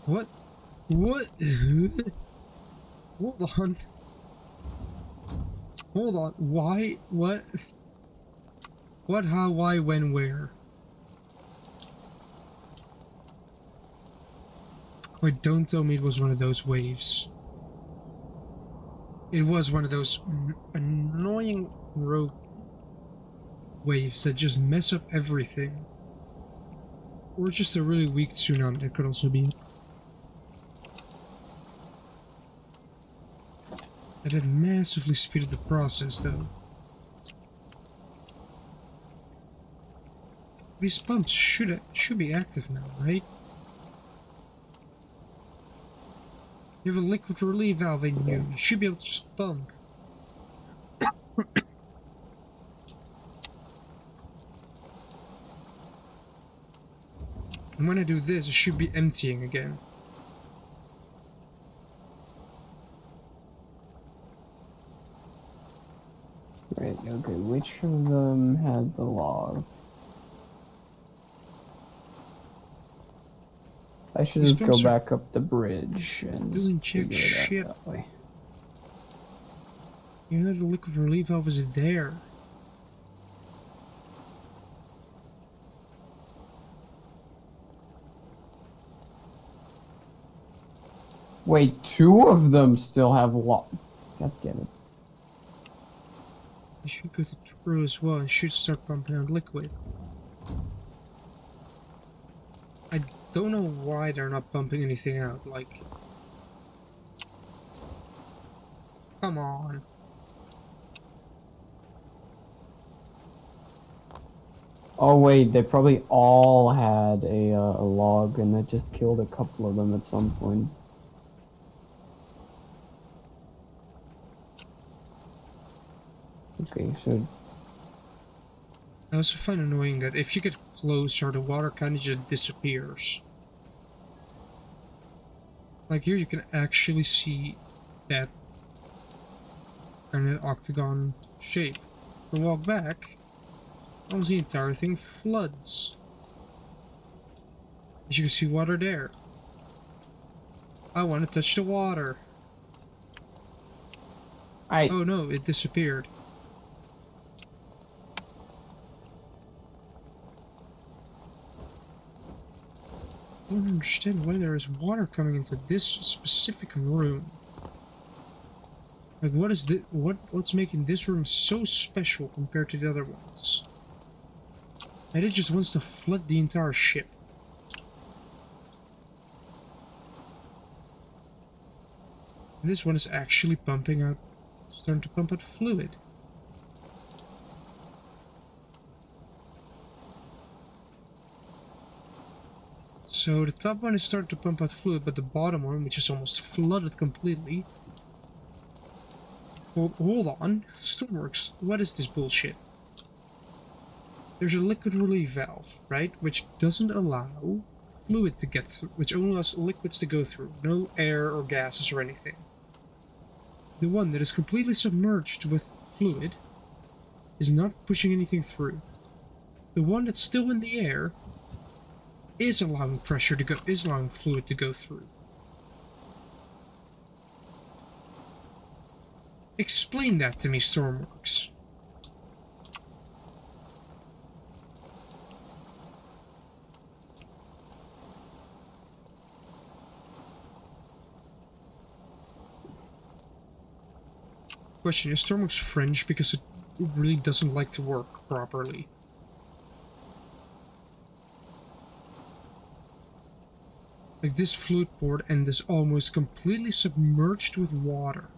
What? What? Hold on. Hold on. Why? What? What, how, why, when, where? Wait, don't tell me it was one of those waves. It was one of those annoying road waves that just mess up everything. Or just a really weak tsunami, that could also be. That had massively speeded the process, though. These pumps should be active now, right? You have a liquid relief valve in you. You should be able to just pump. And when I do this, it should be emptying again. Right, okay, which of them had the log? I should just go back up the bridge and doing just check figure shit. it out that way. You know the liquid relief valve is there. Wait, two of them still have log. God damn it. You should go through as well and should start pumping out liquid. I don't know why they're not pumping anything out, like... Come on. Oh wait, they probably all had a log and that just killed a couple of them at some point. Okay, so... I also find it annoying that if you get closer, the water kind of just disappears. Like here you can actually see that kind of octagon shape. If you walk back, almost the entire thing floods. As you can see water there. I want to touch the water. Oh no, it disappeared. I don't understand why there is water coming into this specific room. Like, what is what's making this room so special compared to the other ones? And it just wants to flood the entire ship. This one is actually pumping out, starting to pump out fluid. So the top one is starting to pump out fluid, but the bottom one, which is almost flooded completely. Hold on. Stormworks, what is this bullshit? There's a liquid relief valve, right? Which doesn't allow fluid to get through, which only allows liquids to go through, no air or gases or anything. The one that is completely submerged with fluid is not pushing anything through. The one that's still in the air is allowing pressure to go, is allowing fluid to go through. Explain that to me, Stormworks. Question, is Stormworks French because it really doesn't like to work properly? Like this fluid port and is almost completely submerged with water.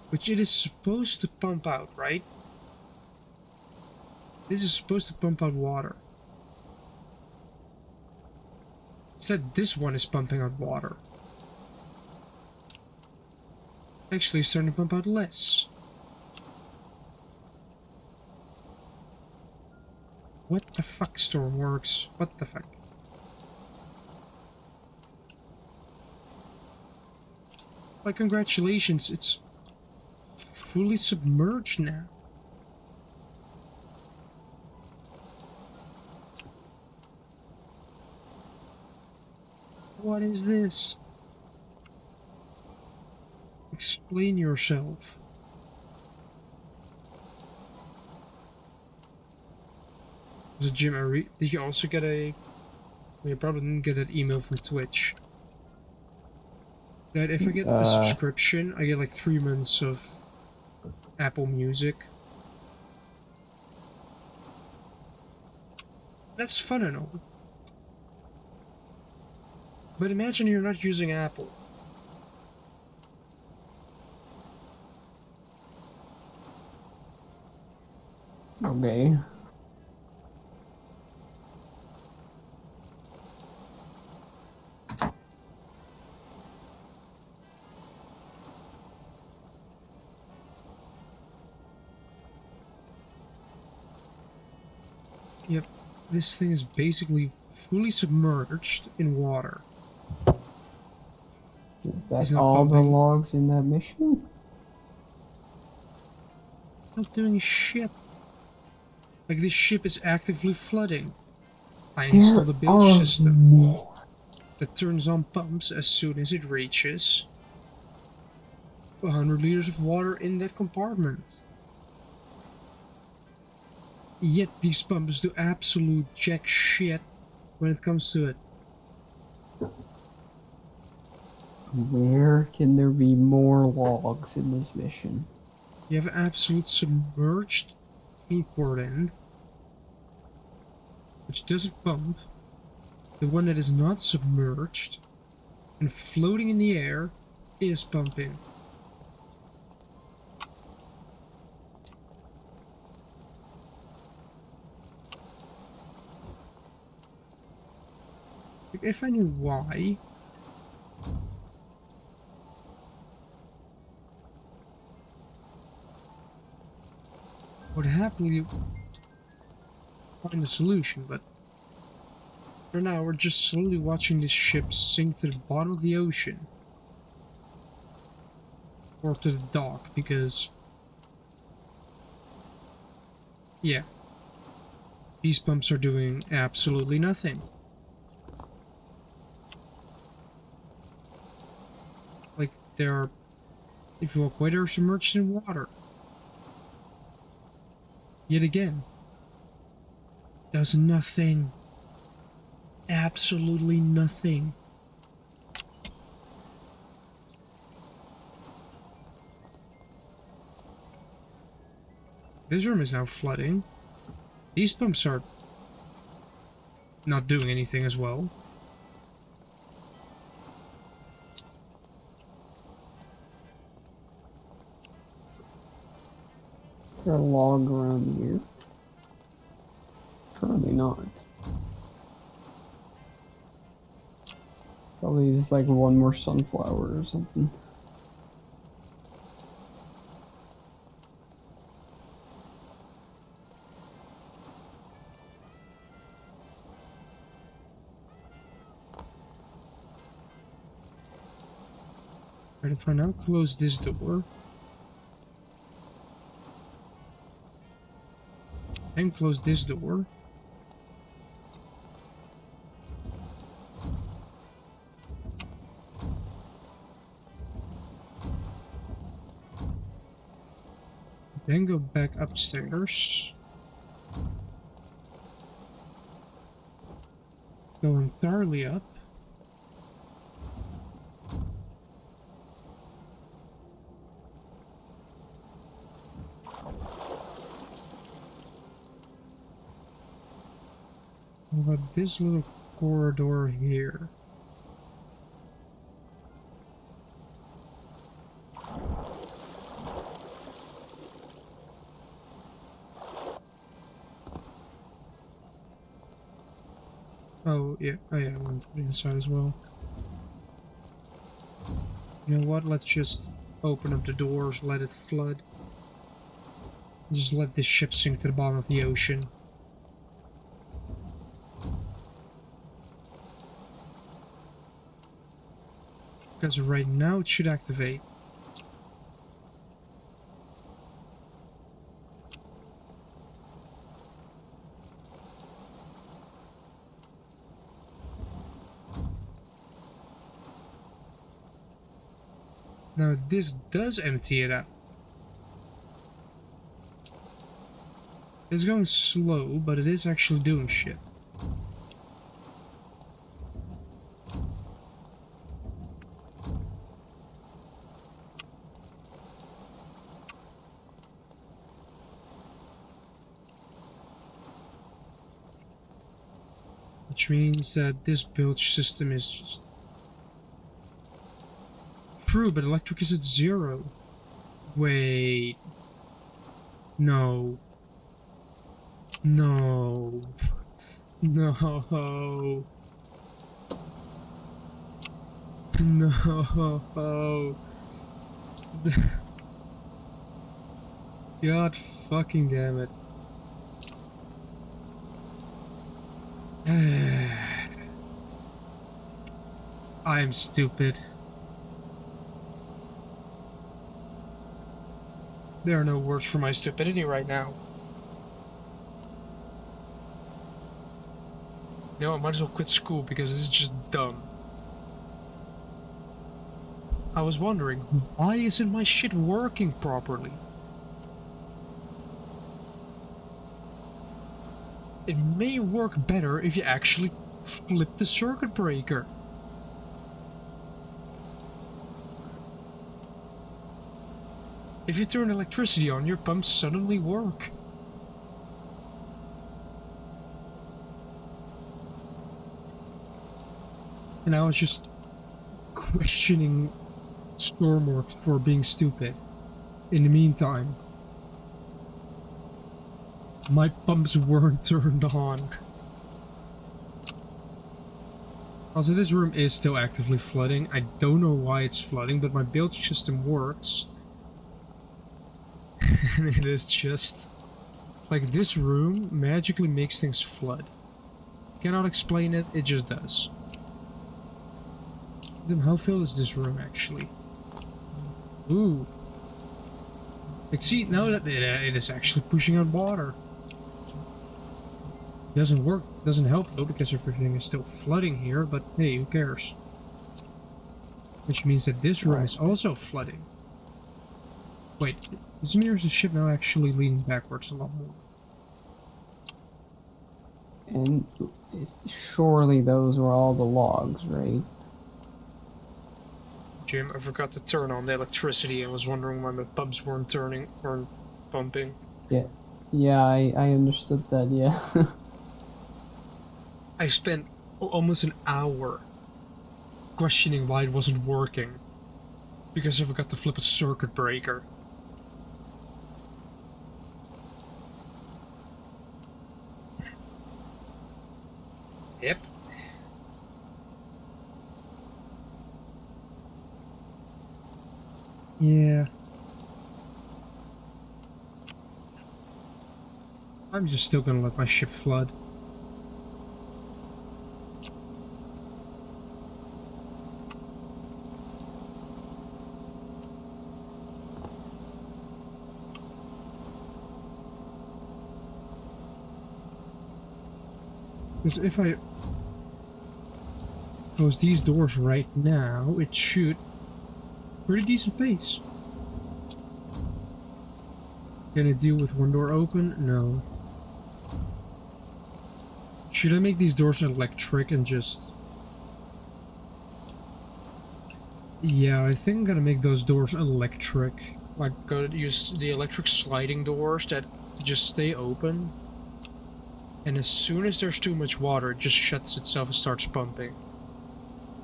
Which it is supposed to pump out, right? This is supposed to pump out water. It said this one is pumping out water. Actually, it's starting to pump out less. What the fuck, Stormworks? What the fuck? Like, congratulations, it's fully submerged now. What is this? Explain yourself. Was it Jim? Did you also get a... Well, you probably didn't get that email from Twitch. That if I get a subscription, I get like 3 months of Apple Music. That's fun and all. But imagine you're not using Apple. Okay. Yep, this thing is basically fully submerged in water. Is that all the logs in that mission? It's not doing shit. Like, this ship is actively flooding. I installed a bilge system that turns on pumps as soon as it reaches 100 liters of water in that compartment. Yet these pumps do absolute jack shit when it comes to it. Where can there be more logs in this mission? You have absolute submerged fluid port end, which doesn't pump. The one that is not submerged and floating in the air is pumping. If I knew why, I would happily find a solution, but for now we're just slowly watching this ship sink to the bottom of the ocean. Or to the dock, because... yeah. These pumps are doing absolutely nothing. Like, they're... if you walk away, they're submerged in water. Yet again. Does nothing. Absolutely nothing. This room is now flooding. These pumps are not doing anything as well. there a log around here? Probably not. Probably just like one more sunflower or something. Right, if I now close this door and close this door, then go back upstairs, go entirely up, what about this little corridor here? Oh yeah, one for the inside as well. You know what, let's just open up the doors, let it flood. Just let this ship sink to the bottom of the ocean. Because right now it should activate. Now this does empty it out. It's going slow, but it is actually doing shit. Which means that this bilge system is just... True, but electric is at 0. Wait. No. No. No. No. God fucking damn it. I'm stupid. There are no words for my stupidity right now. No, I might as well quit school because this is just dumb. I was wondering, why isn't my shit working properly? It may work better if you actually flip the circuit breaker. If you turn electricity on, your pumps suddenly work. And I was just questioning Stormworks for being stupid. In the meantime, my pumps weren't turned on. Also, this room is still actively flooding. I don't know why it's flooding, but my bilge system works. And it is just... like, this room magically makes things flood. Cannot explain it, it just does. Then how filled is this room, actually? Ooh. Like, see, now that it is actually pushing out water. Doesn't work, doesn't help though, because everything is still flooding here, but hey, who cares? Which means that this room is also flooding. Wait, this mirrors the ship now actually leaning backwards a lot more. And surely those were all the logs, right? Jim, I forgot to turn on the electricity. I was wondering why my pumps weren't pumping. Yeah, I understood that, yeah. I spent almost an hour questioning why it wasn't working. Because I forgot to flip a circuit breaker. Yep. Yeah. I'm just still gonna let my ship flood. Because if I close these doors right now, it should pretty decent pace. Can it deal with one door open? No. Should I make these doors electric and just... Yeah, I think I'm gonna make those doors electric. Like, go use the electric sliding doors that just stay open. And as soon as there's too much water, it just shuts itself and starts pumping.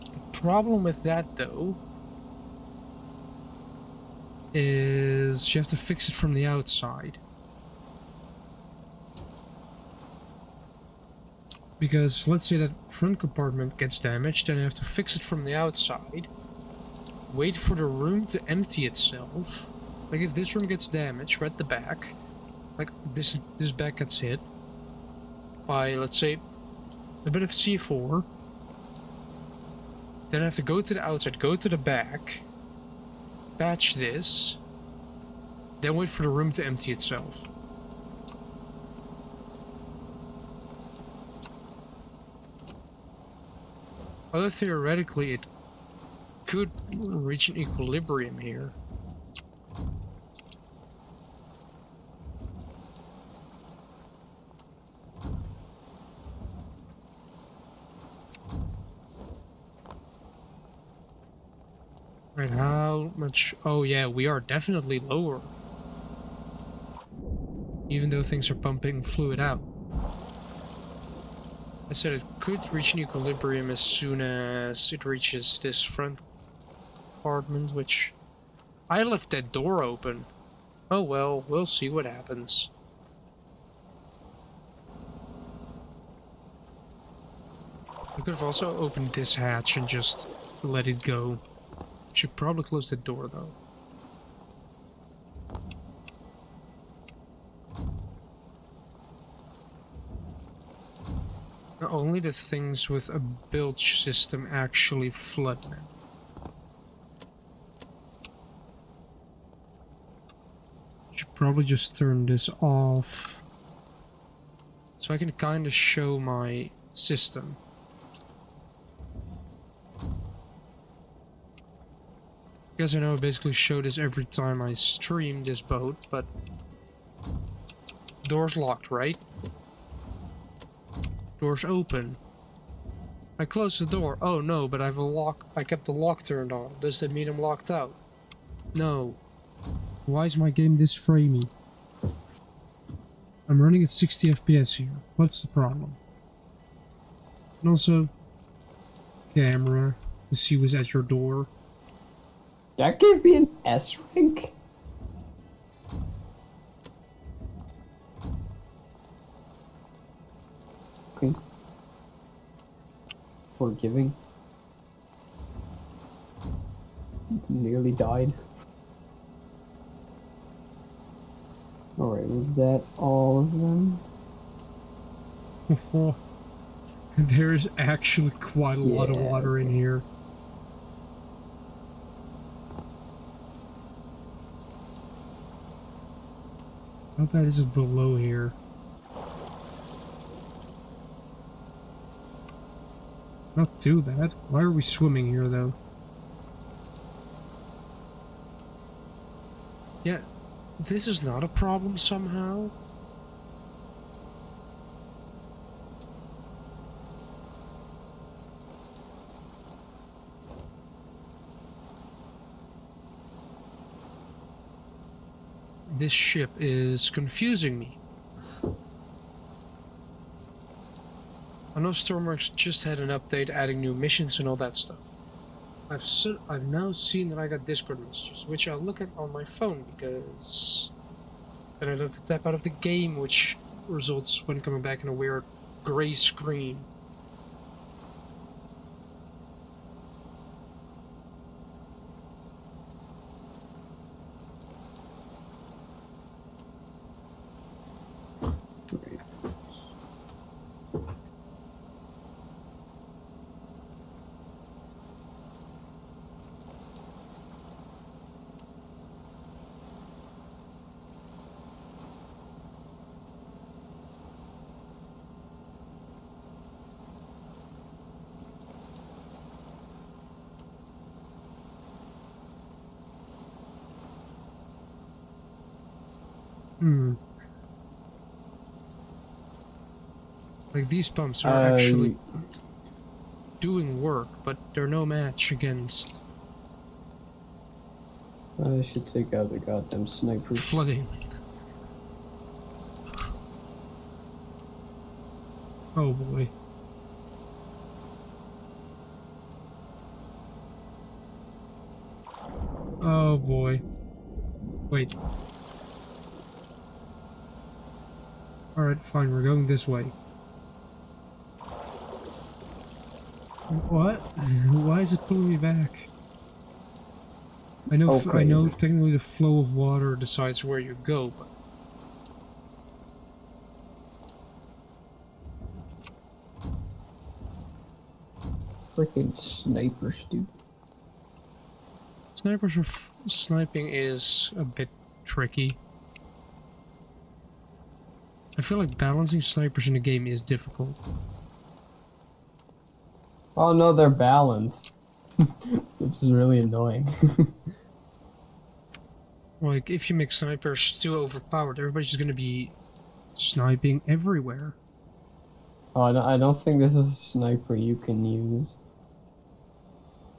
The problem with that, though, is you have to fix it from the outside. Because let's say that front compartment gets damaged, then I have to fix it from the outside. Wait for the room to empty itself. Like if this room gets damaged, right at the back, like this back gets hit by, let's say, a bit of C4. Then I have to go to the outside, go to the back, patch this, then wait for the room to empty itself. Although theoretically it could reach an equilibrium here. Right, how much? Oh yeah, we are definitely lower. Even though things are pumping fluid out. I said it could reach an equilibrium as soon as it reaches this front compartment, which... I left that door open. Oh well, we'll see what happens. I could have also opened this hatch and just let it go. Should probably close the door though. Now, only the things with a bilge system actually flood now. Should probably just turn this off so I can kind of show my system. Because I know I basically show this every time I stream this boat, but door's locked, right? Door's open. I close the door. Oh no, but I have a lock. I kept the lock turned on. Does that mean I'm locked out? No. Why is my game this framey? I'm running at 60 FPS here. What's the problem? And also, camera to see who's at your door. That gave me an S rank? Okay. Forgiving. Nearly died. Alright, was that all of them? There is actually quite a lot of water in here. How bad is it below here? Not too bad. Why are we swimming here, though? Yeah, this is not a problem somehow. This ship is confusing me. I know Stormworks just had an update adding new missions and all that stuff. I've now seen that I got Discord messages, which I'll look at on my phone because then I'd have to tap out of the game, which results when coming back in a weird gray screen. Hmm. Like these pumps are I actually doing work, but they're no match against I should take out the goddamn snipers. flooding. Oh boy. Oh boy. Wait. Alright, fine, we're going this way. What? Why is it pulling me back? I know, Okay. I know technically the flow of water decides where you go, but... Freaking snipers, dude. Sniping is a bit tricky. I feel like balancing snipers in the game is difficult. Oh no, they're balanced. Which is really annoying. Like, if you make snipers too overpowered, everybody's just gonna be sniping everywhere. Oh, I don't think this is a sniper you can use.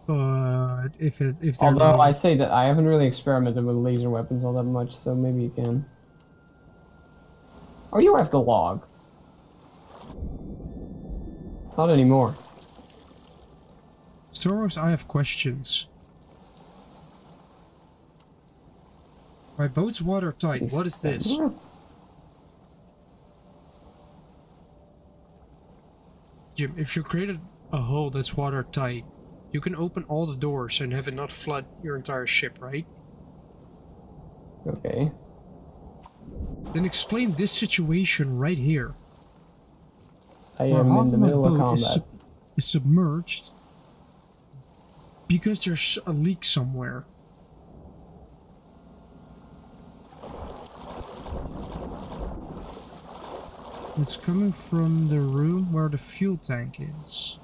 But if they're Although not I say that I haven't really experimented with laser weapons all that much, so maybe you can. Oh, you have the log. Not anymore. Star Wars, I have questions. My boat's watertight. What is this? Jim, if you created a hull that's watertight, you can open all the doors and have it not flood your entire ship, right? Okay. Then explain this situation right here. I Where am half in the of my middle of boat combat. is submerged because there's a leak somewhere. It's coming from the room where the fuel tank is.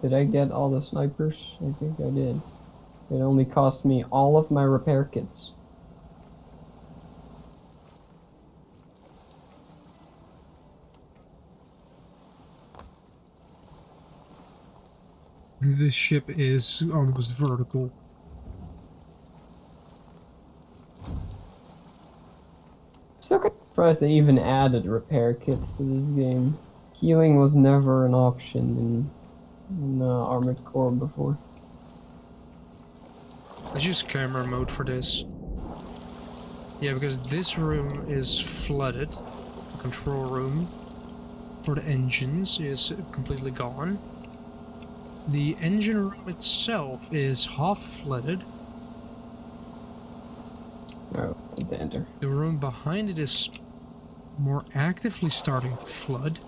Did I get all the snipers? I think I did. It only cost me all of my repair kits. This ship is almost vertical. So surprised they even added repair kits to this game. Healing was never an option in Armored Core before. Let's use camera mode for this. Yeah, because this room is flooded. The control room for the engines is completely gone. The engine room itself is half flooded. Oh, time to enter. The room behind it is more actively starting to flood.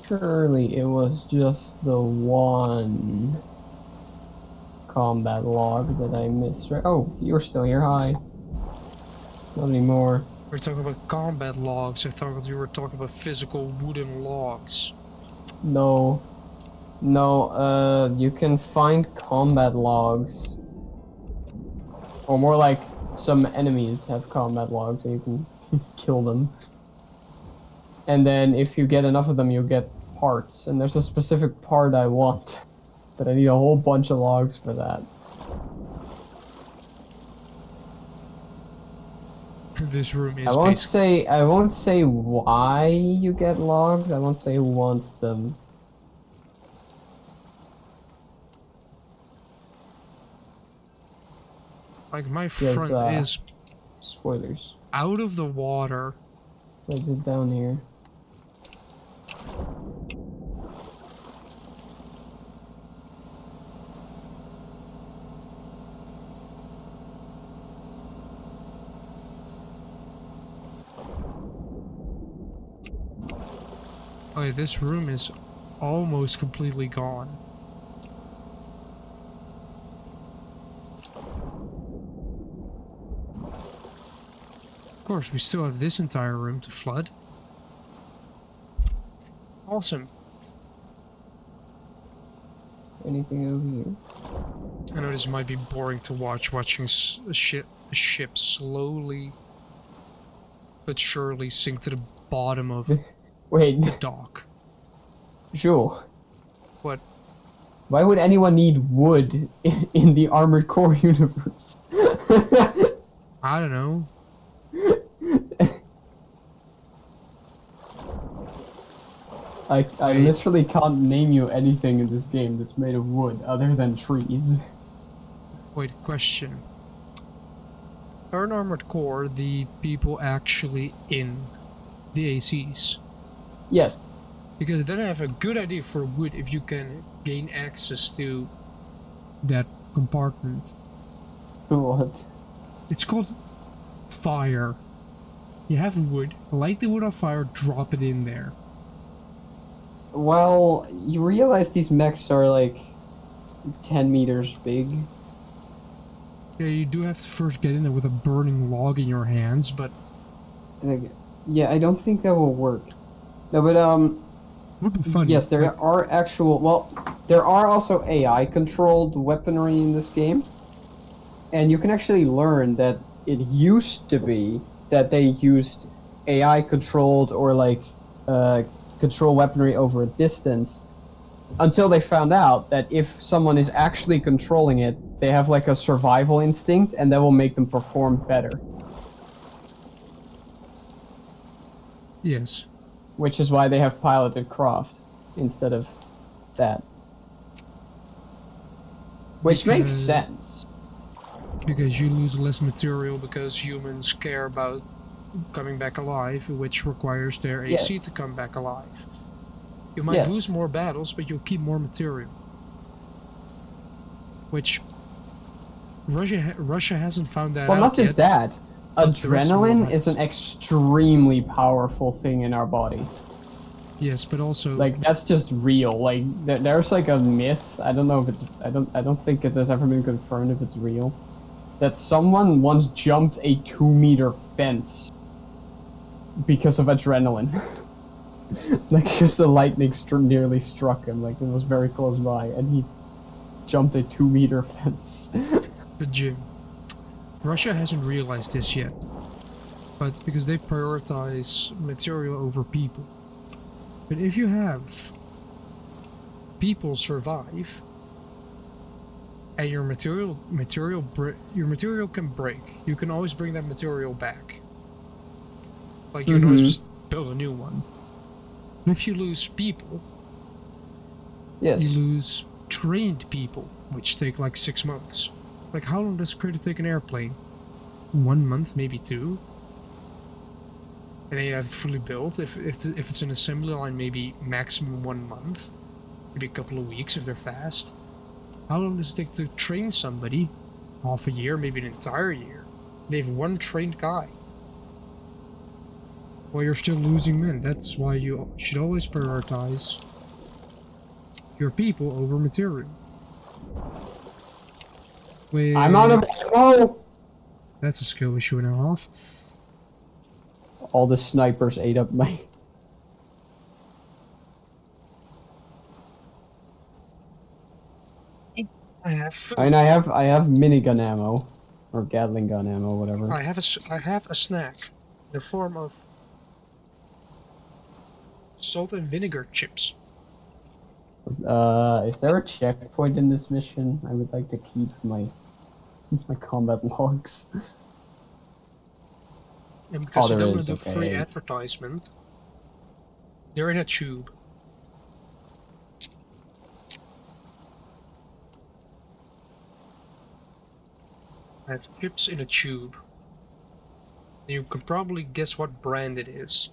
Surely it was just the one combat log that I missed, right? Oh, you're still here, hi. Not anymore. We're talking about combat logs. I thought you were talking about physical wooden logs. No. No, you can find combat logs. Or more like, some enemies have combat logs and you can kill them. And then if you get enough of them, you'll get parts. And there's a specific part I want. But I need a whole bunch of logs for that. This room is I won't say why you get logs. I won't say who wants them. like my front is spoilers. out of the water. Exit down here. Okay, this room is almost completely gone. Of course, we still have this entire room to flood. Awesome. Anything over here? I know this might be boring to watch, watching a ship slowly but surely sink to the bottom of Wait, the dock. Joel. What? Why would anyone need wood in the Armored Core universe? I don't know. I Wait. literally can't name you anything in this game that's made of wood other than trees. Wait, question. Are in Armored Core the people actually in the ACs? Yes. Because then I have a good idea for wood if you can gain access to that compartment. What? It's called fire. You have wood, light the wood on fire, drop it in there. Well, you realize these mechs are like 10 meters big. Yeah, you do have to first get in there with a burning log in your hands, but Like, yeah, I don't think that will work. No, but would be fun. yes, there are actual. Well, there are also AI-controlled weaponry in this game, and you can actually learn that it used to be that they used AI-controlled or like control weaponry over a distance, until they found out that if someone is actually controlling it, they have like a survival instinct, and that will make them perform better. Yes. Which is why they have piloted craft instead of that. Which makes sense. Because you lose less material because humans care about coming back alive, which requires their AC to come back alive. You might lose more battles, but you'll keep more material. Which Russia hasn't found that out yet. Well, not just that. Adrenaline is an extremely powerful thing in our bodies. Yes, but also like that's just real. Like there's like a myth. I don't know if it's. I don't think it has ever been confirmed if it's real. That someone once jumped a 2-meter fence because of adrenaline. Like, because the lightning nearly struck him. Like, it was very close by, and he jumped a 2-meter fence. But Jim, Russia hasn't realized this yet, but because they prioritize material over people. But if you have people survive, and your material can break, you can always bring that material back. Like you can always just build a new one. And if you lose people, you lose trained people, which take like 6 months. Like, how long does it take an airplane? 1 month, maybe 2. And then you have it fully built. If it's an assembly line, maybe maximum 1 month, maybe a couple of weeks if they're fast. How long does it take to train somebody? Half a year, maybe an entire year. They have one trained guy. Well, you're still losing men. That's why you should always prioritize your people over material. Wait, I'm out of ammo! That's a skill issue and a half. All the snipers ate up my... I have food. I mean, I have minigun ammo. Or Gatling gun ammo, whatever. I have a snack in the form of salt and vinegar chips. Is there a checkpoint in this mission? I would like to keep my combat logs. And because you don't want to do free advertisement, they're in a tube. I have chips in a tube. You can probably guess what brand it is.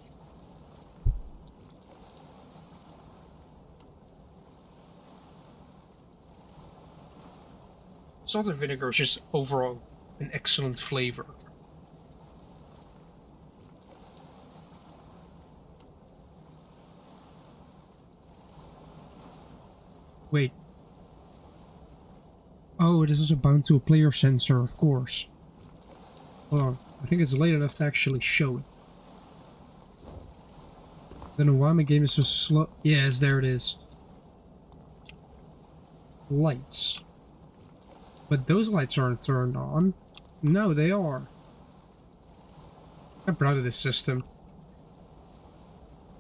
Salt and vinegar is just overall an excellent flavor. Wait. Oh, this is bound to a player sensor, of course. Hold on. I think it's late enough to actually show it. Don't know why my game is so slow. Yes, there it is. lights. But those lights aren't turned on. No, they are. I'm proud of this system.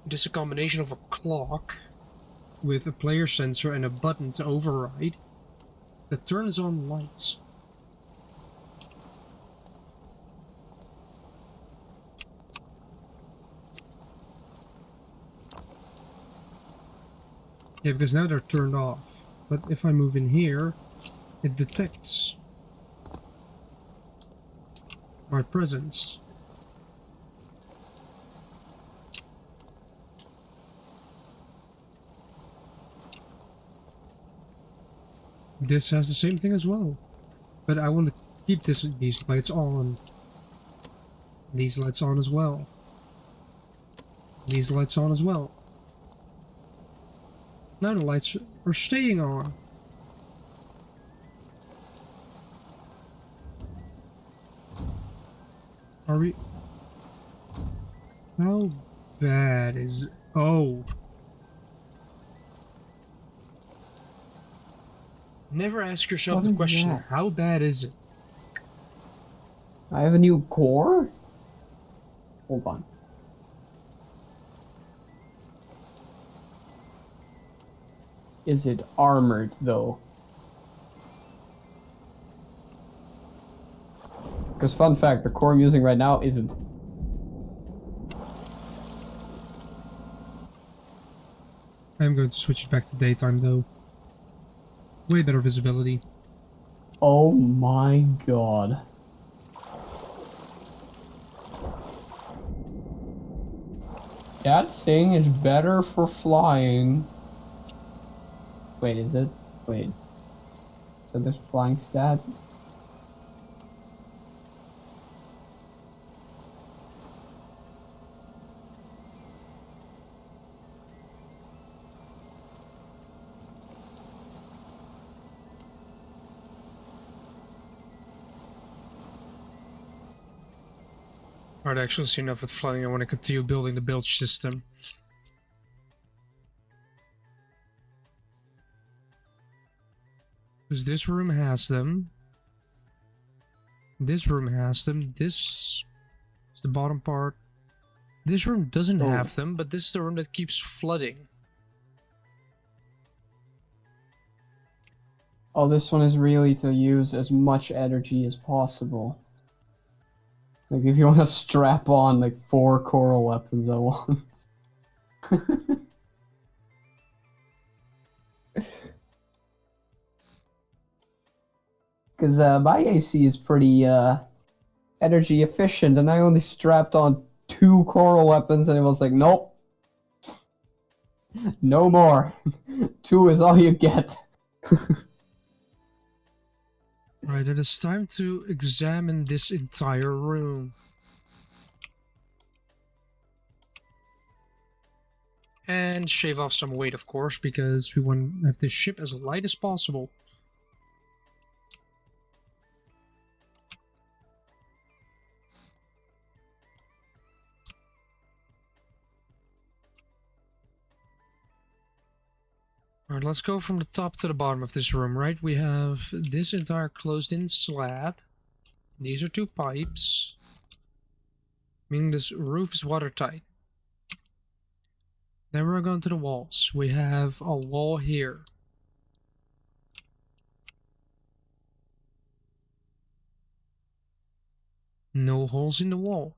It is a combination of a clock with a player sensor and a button to override that turns on lights. Yeah, because now they're turned off. But if I move in here, it detects my presence. This has the same thing as well. But I want to keep these lights on. These lights on as well. These lights on as well. Now the lights are staying on. Are we... How bad is... Oh. Never ask yourself the question, that? how bad is it? I have a new core? Hold on. Is it armored, though? Because fun fact, the core I'm using right now isn't. I'm going to switch it back to daytime, though. Way better visibility. Oh my god. That thing is better for flying. Wait, is it? Wait. Is that this flying stat? Alright, actually see enough with flying. I want to continue building the bilge system. Because this room has them. This room has them. This is the bottom part. This room doesn't have them, but this is the room that keeps flooding. Oh, this one is really to use as much energy as possible. Like if you want to strap on like 4 coral weapons at once. Because my AC is pretty energy efficient, and I only strapped on 2 coral weapons, and it was like, nope. No more. 2 is all you get. Right, it is time to examine this entire room. And shave off some weight, of course, because we want to have this ship as light as possible. Alright, let's go from the top to the bottom of this room, right? We have this entire closed-in slab. These are 2 pipes, meaning this roof is watertight. Then we're going to the walls. We have a wall here. No holes in the wall.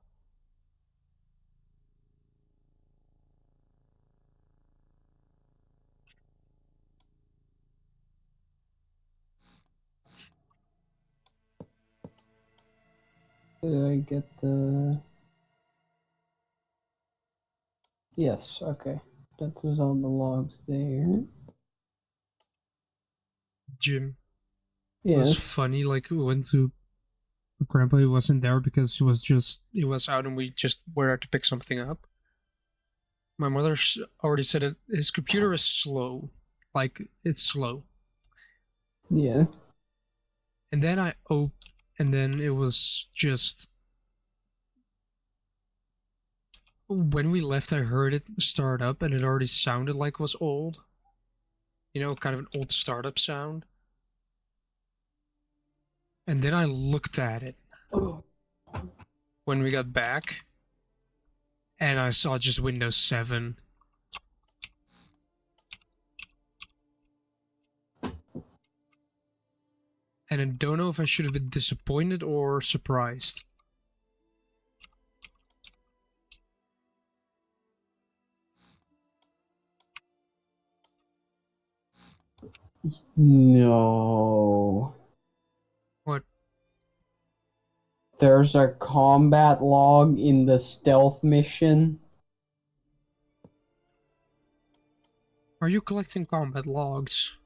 Did I get the... Yes, okay. That was all the logs there. Gym. It was Yes. funny, like we went to Grandpa, he wasn't there because he was out and we just were there to pick something up. My mother already said it, his computer is slow. Like, it's slow. Yeah. And then and then it was just... When we left, I heard it start up and it already sounded like it was old. You know, kind of an old startup sound. And then I looked at it when we got back, and I saw just Windows 7. And I don't know if I should have been disappointed or surprised. No. What? There's a combat log in the stealth mission. Are you collecting combat logs?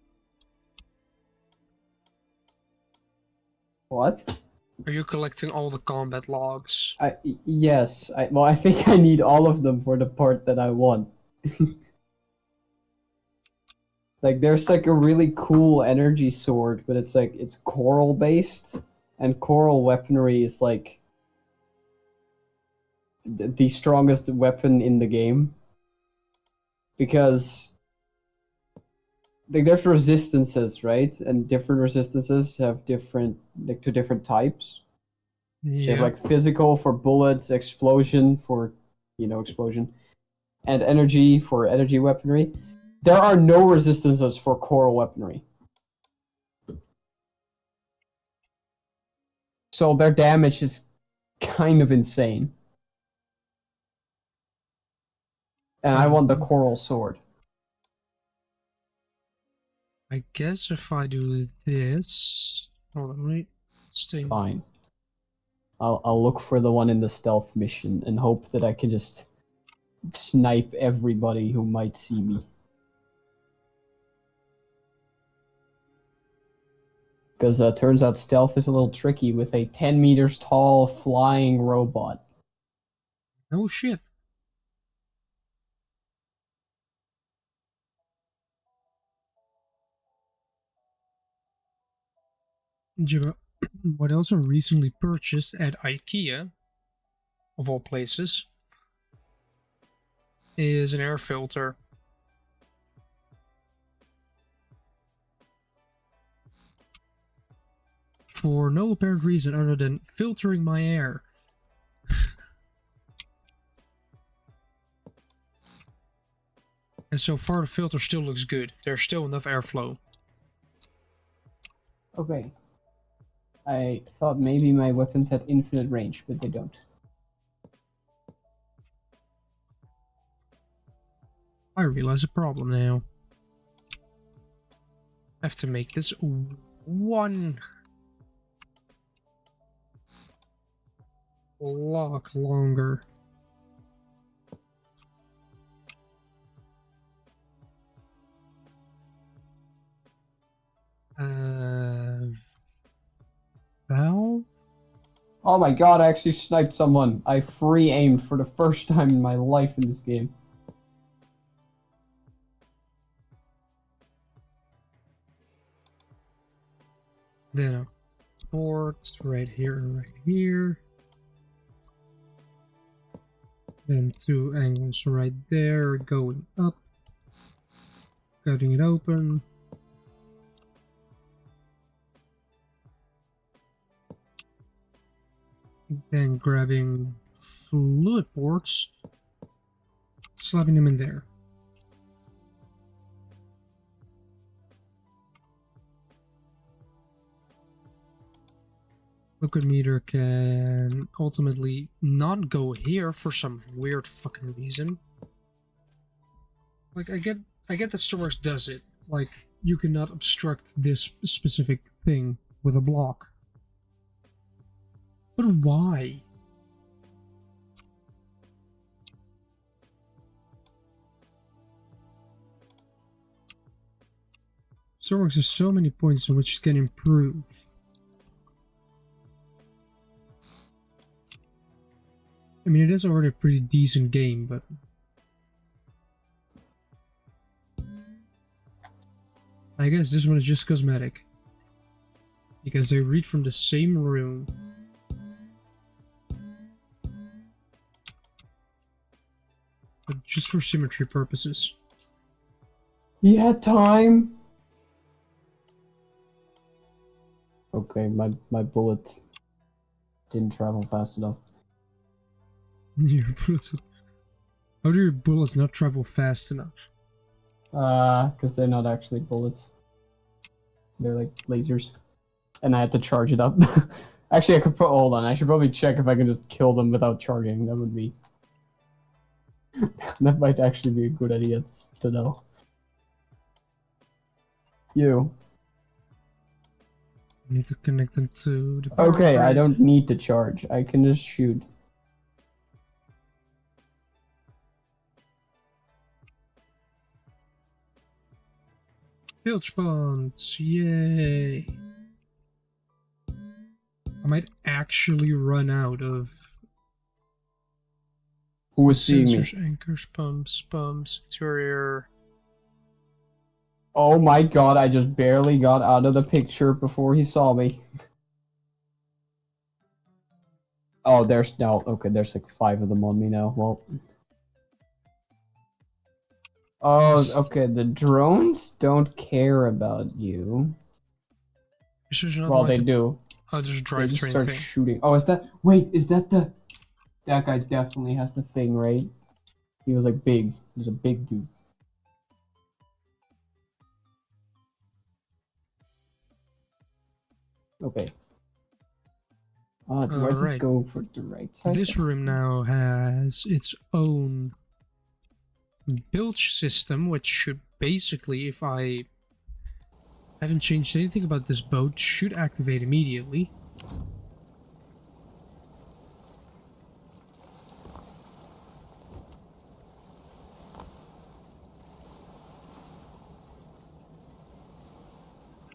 What? Are you collecting all the combat logs? Yes. Well, I think I need all of them for the part that I want. Like, there's like a really cool energy sword, but it's like it's coral based, and coral weaponry is like the strongest weapon in the game because like there's resistances, right? And different resistances have different like to different types. So you have Yeah. like physical for bullets, explosion for explosion, and energy for energy weaponry. There are no resistances for coral weaponry. So their damage is kind of insane. And I want the coral sword. I guess if I do this... Hold on, wait. Stay. Fine. I'll look for the one in the stealth mission and hope that I can just snipe everybody who might see me. Because turns out stealth is a little tricky with a 10 meters tall flying robot. Oh shit. Jibba, what I also recently purchased at IKEA, of all places, is an air filter. For no apparent reason other than filtering my air. And so far the filter still looks good. There's still enough airflow. Okay. I thought maybe my weapons had infinite range, but they don't. I realize a problem now. I have to make this one block longer. Valve? Oh my god, I actually sniped someone. I free aimed for the first time in my life in this game. Then a port right here and right here. Then two angles right there going up. Cutting it open. Then grabbing fluid ports. Slapping them in there. Liquid meter can ultimately not go here for some weird fucking reason. Like I get that Stormworks does it. Like you cannot obstruct this specific thing with a block. But why? Stormworks has so many points in which it can improve. I mean, it is already a pretty decent game, but... I guess this one is just cosmetic. Because they read from the same room. But just for symmetry purposes. He had time. Okay, my bullet didn't travel fast enough. Your bullets. How do your bullets not travel fast enough? Because they're not actually bullets. They're like lasers. And I had to charge it up. Actually, I could put. Hold on, I should probably check if I can just kill them without charging. That would be. That might actually be a good idea to know. You. I need to connect them to the power Okay, I grid. don't need to charge. I can just shoot. Bilge bombs, yay! I might actually run out of Who is seeing me? sensors, anchors, pumps, interior. Oh my god, I just barely got out of the picture before he saw me. Oh, there's no. Okay, there's like 5 of them on me now. Well. Oh, okay, the drones don't care about you. Well, they do. Oh, there's a They just drivetrain start thing. shooting. Oh, is that... Wait, is that the... That guy definitely has the thing, right? He was like big. He was a big dude. Okay. Do I just Alright. go for the right side? This room now has its own bilge system, which should basically, if I haven't changed anything about this boat, should activate immediately.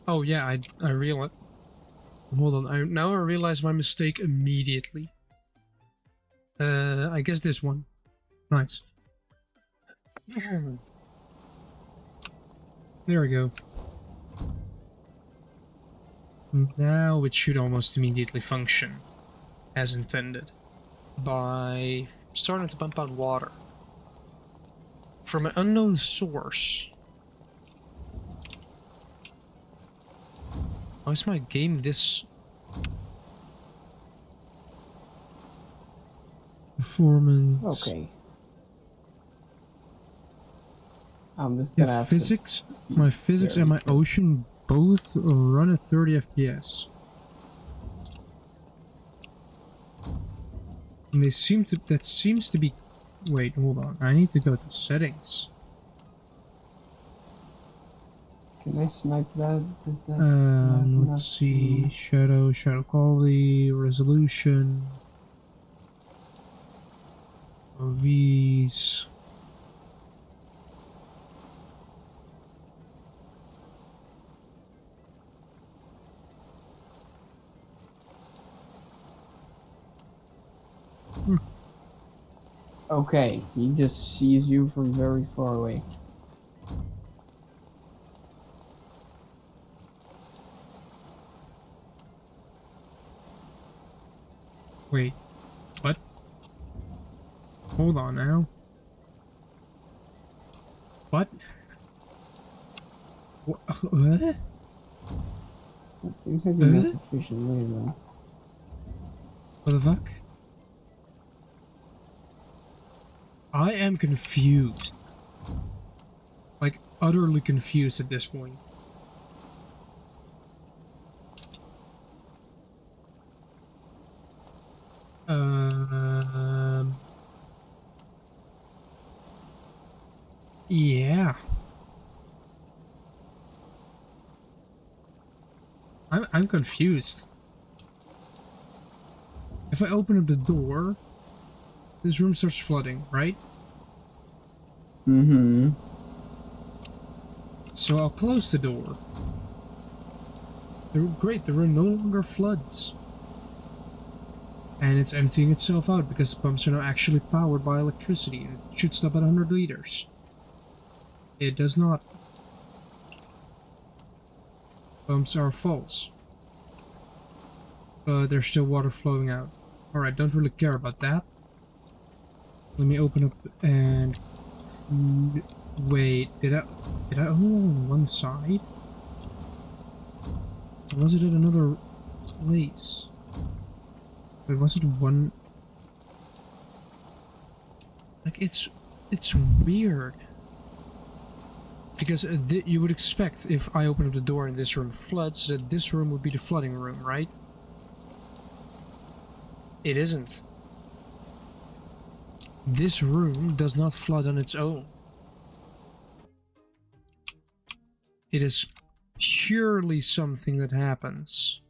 Oh yeah, I realize. Hold on, now I realize my mistake immediately. I guess this one. Nice. There we go. Now it should almost immediately function as intended by starting to pump out water from an unknown source. Why is my game this performance? Okay. I'm just gonna have physics, my physics and my careful. ocean both run at 30 FPS. And they seem to, that seems to be, wait, hold on, I need to go to settings. Can I snipe that? Is that not enough? Let's see, shadow quality, resolution, OVs. Okay, he just sees you from very far away. Wait, what? Hold on now. What? What? That seems like the most efficient way though. What the fuck? I am confused. Like, utterly confused at this point. Yeah. I'm confused. If I open up the door, this room starts flooding, right? Mm-hmm. So I'll close the door. Great, the room no longer floods. And it's emptying itself out because the pumps are now actually powered by electricity. It should stop at 100 liters. It does not. Pumps are false. But there's still water flowing out. Alright, don't really care about that. Let me open up and Wait, did I only on one side? Or was it at another place? Wait, was it one? Like it's weird. Because you would expect if I open up the door and this room floods, that this room would be the flooding room, right? It isn't. This room does not flood on its own. It is purely something that happens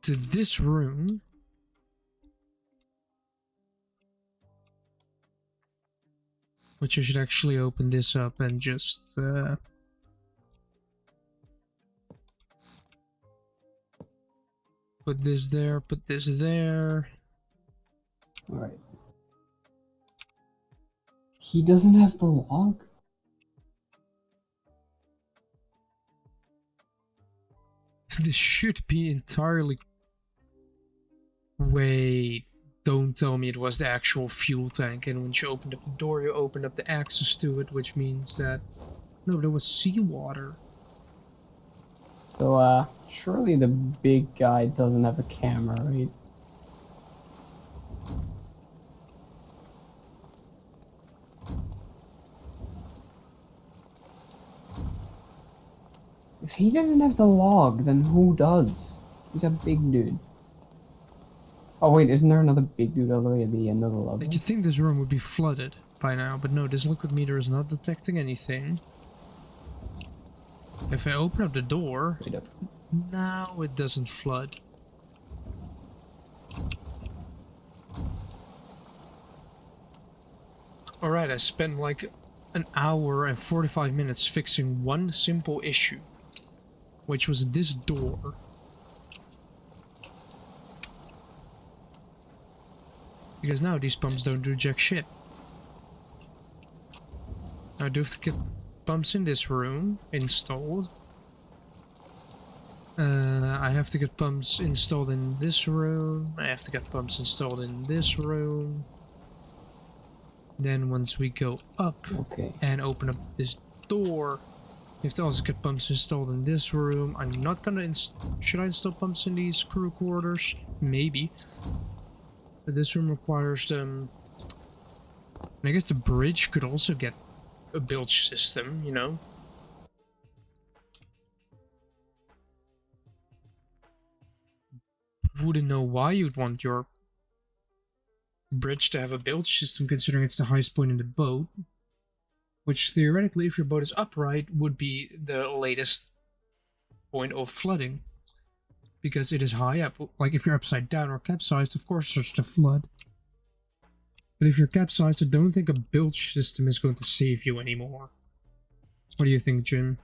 to this room. Which I should actually open this up and just put this there, put this there. Alright. He doesn't have the log? This should be entirely... Wait, don't tell me it was the actual fuel tank, and when you opened up the door, you opened up the access to it, which means that... No, there was seawater. So, surely the big guy doesn't have a camera, right? If he doesn't have the log, then who does? He's a big dude. Oh wait, isn't there another big dude all the way at the end of the level? Like, you think this room would be flooded by now, but no, this liquid meter is not detecting anything. If I open up the door, Wait up. now it doesn't flood. Alright, I spent like an hour and 45 minutes fixing one simple issue, which was this door. Because now these pumps don't do jack shit. Now I do have to get pumps in this room installed. I have to get pumps installed in this room. I have to get pumps installed in this room. Then once we go up and open up this door, we have to also get pumps installed in this room. I'm not gonna should I install pumps in these crew quarters? Maybe. But this room requires them. And I guess the bridge could also get a bilge system, you know? Wouldn't know why you'd want your bridge to have a bilge system, considering it's the highest point in the boat. Which theoretically, if your boat is upright, would be the latest point of flooding. Because it is high up. Like if you're upside down or capsized, of course it starts to flood. But if you're capsized, I don't think a bilge system is going to save you anymore. What do you think, Jim?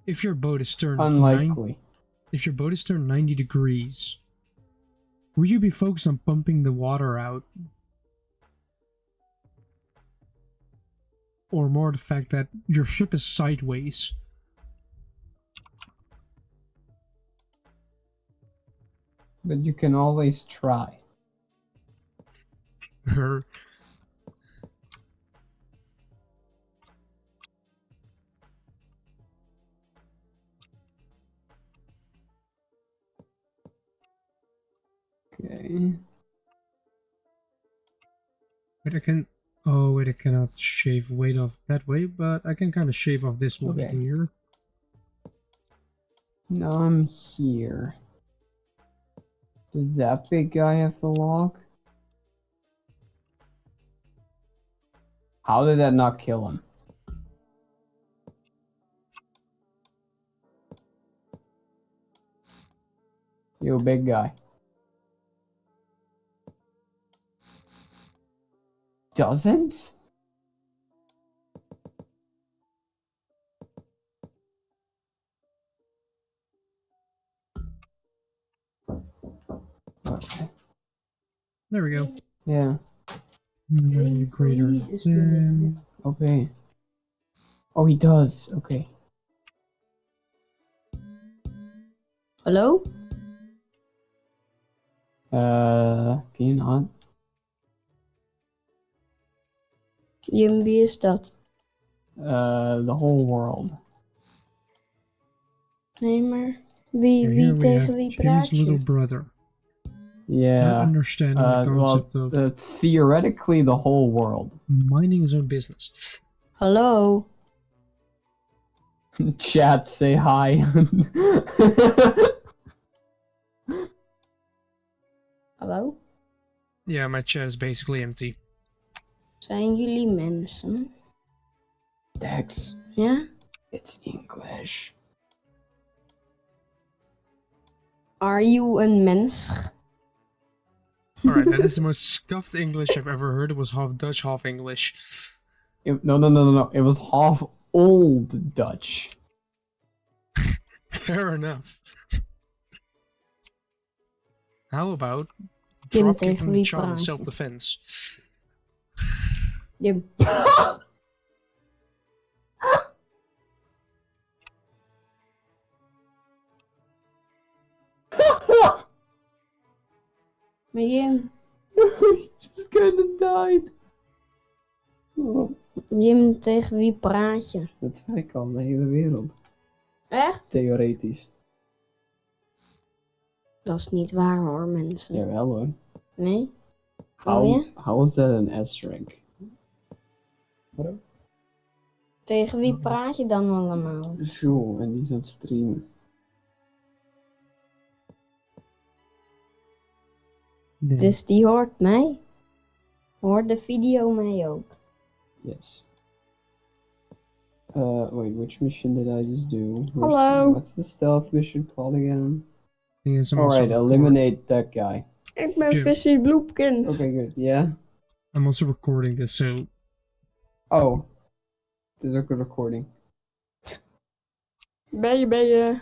If your boat is turned unlikely. If your boat is turned 90 degrees, would you be focused on pumping the water out? Or more the fact that your ship is sideways? But you can always try. Her. Okay. But I can... Oh, wait, I cannot shave weight off that way, but I can kind of shave off this one here. Now I'm here. Does that big guy have the log? How did that not kill him? You big guy. Doesn't? Okay. There we go. Yeah. Greater than... Okay. Oh, he does. Okay. Hello? can you not? Jim, wie is dat? The whole world. Nee, maar wie, Here wie we tegen have wie Jim's praat little je? brother. Not Yeah. understanding the concept Well, of theoretically the whole world. minding his own business. Hallo? Chat, say hi. Hallo? Yeah, my chat is basically empty. Zijn jullie mensen? Dex, Ja? it's English. Are you een mens? Alright, that is the most scuffed English I've ever heard. It was half Dutch, half English. No. It was half old Dutch. Fair enough. How about Jim, drop tegen kicking the wie child in praat je? self-defense? Jim. Maar Jim, Just kinda died. Oh, Jim, tegen wie praat je? dat zei ik al, de hele wereld. Echt? Theoretisch. Dat is niet waar hoor, mensen. Jawel hoor. Nee? Oh ja? How is that an S-rank? What? Tegen wie praat je dan allemaal? Zo, en die is aan het streamen. Nee. Dus die hoort mij? Hoort de video mij ook? Yes. Wait, which mission did I just do? Hello. What's the stealth mission called again? Yes, I'm also Alright, eliminate that guy. Ik ben Jim. Vissy Bloepkins. Okay, good. Yeah? I'm also recording this, so Oh. There's ook een recording. Ben je.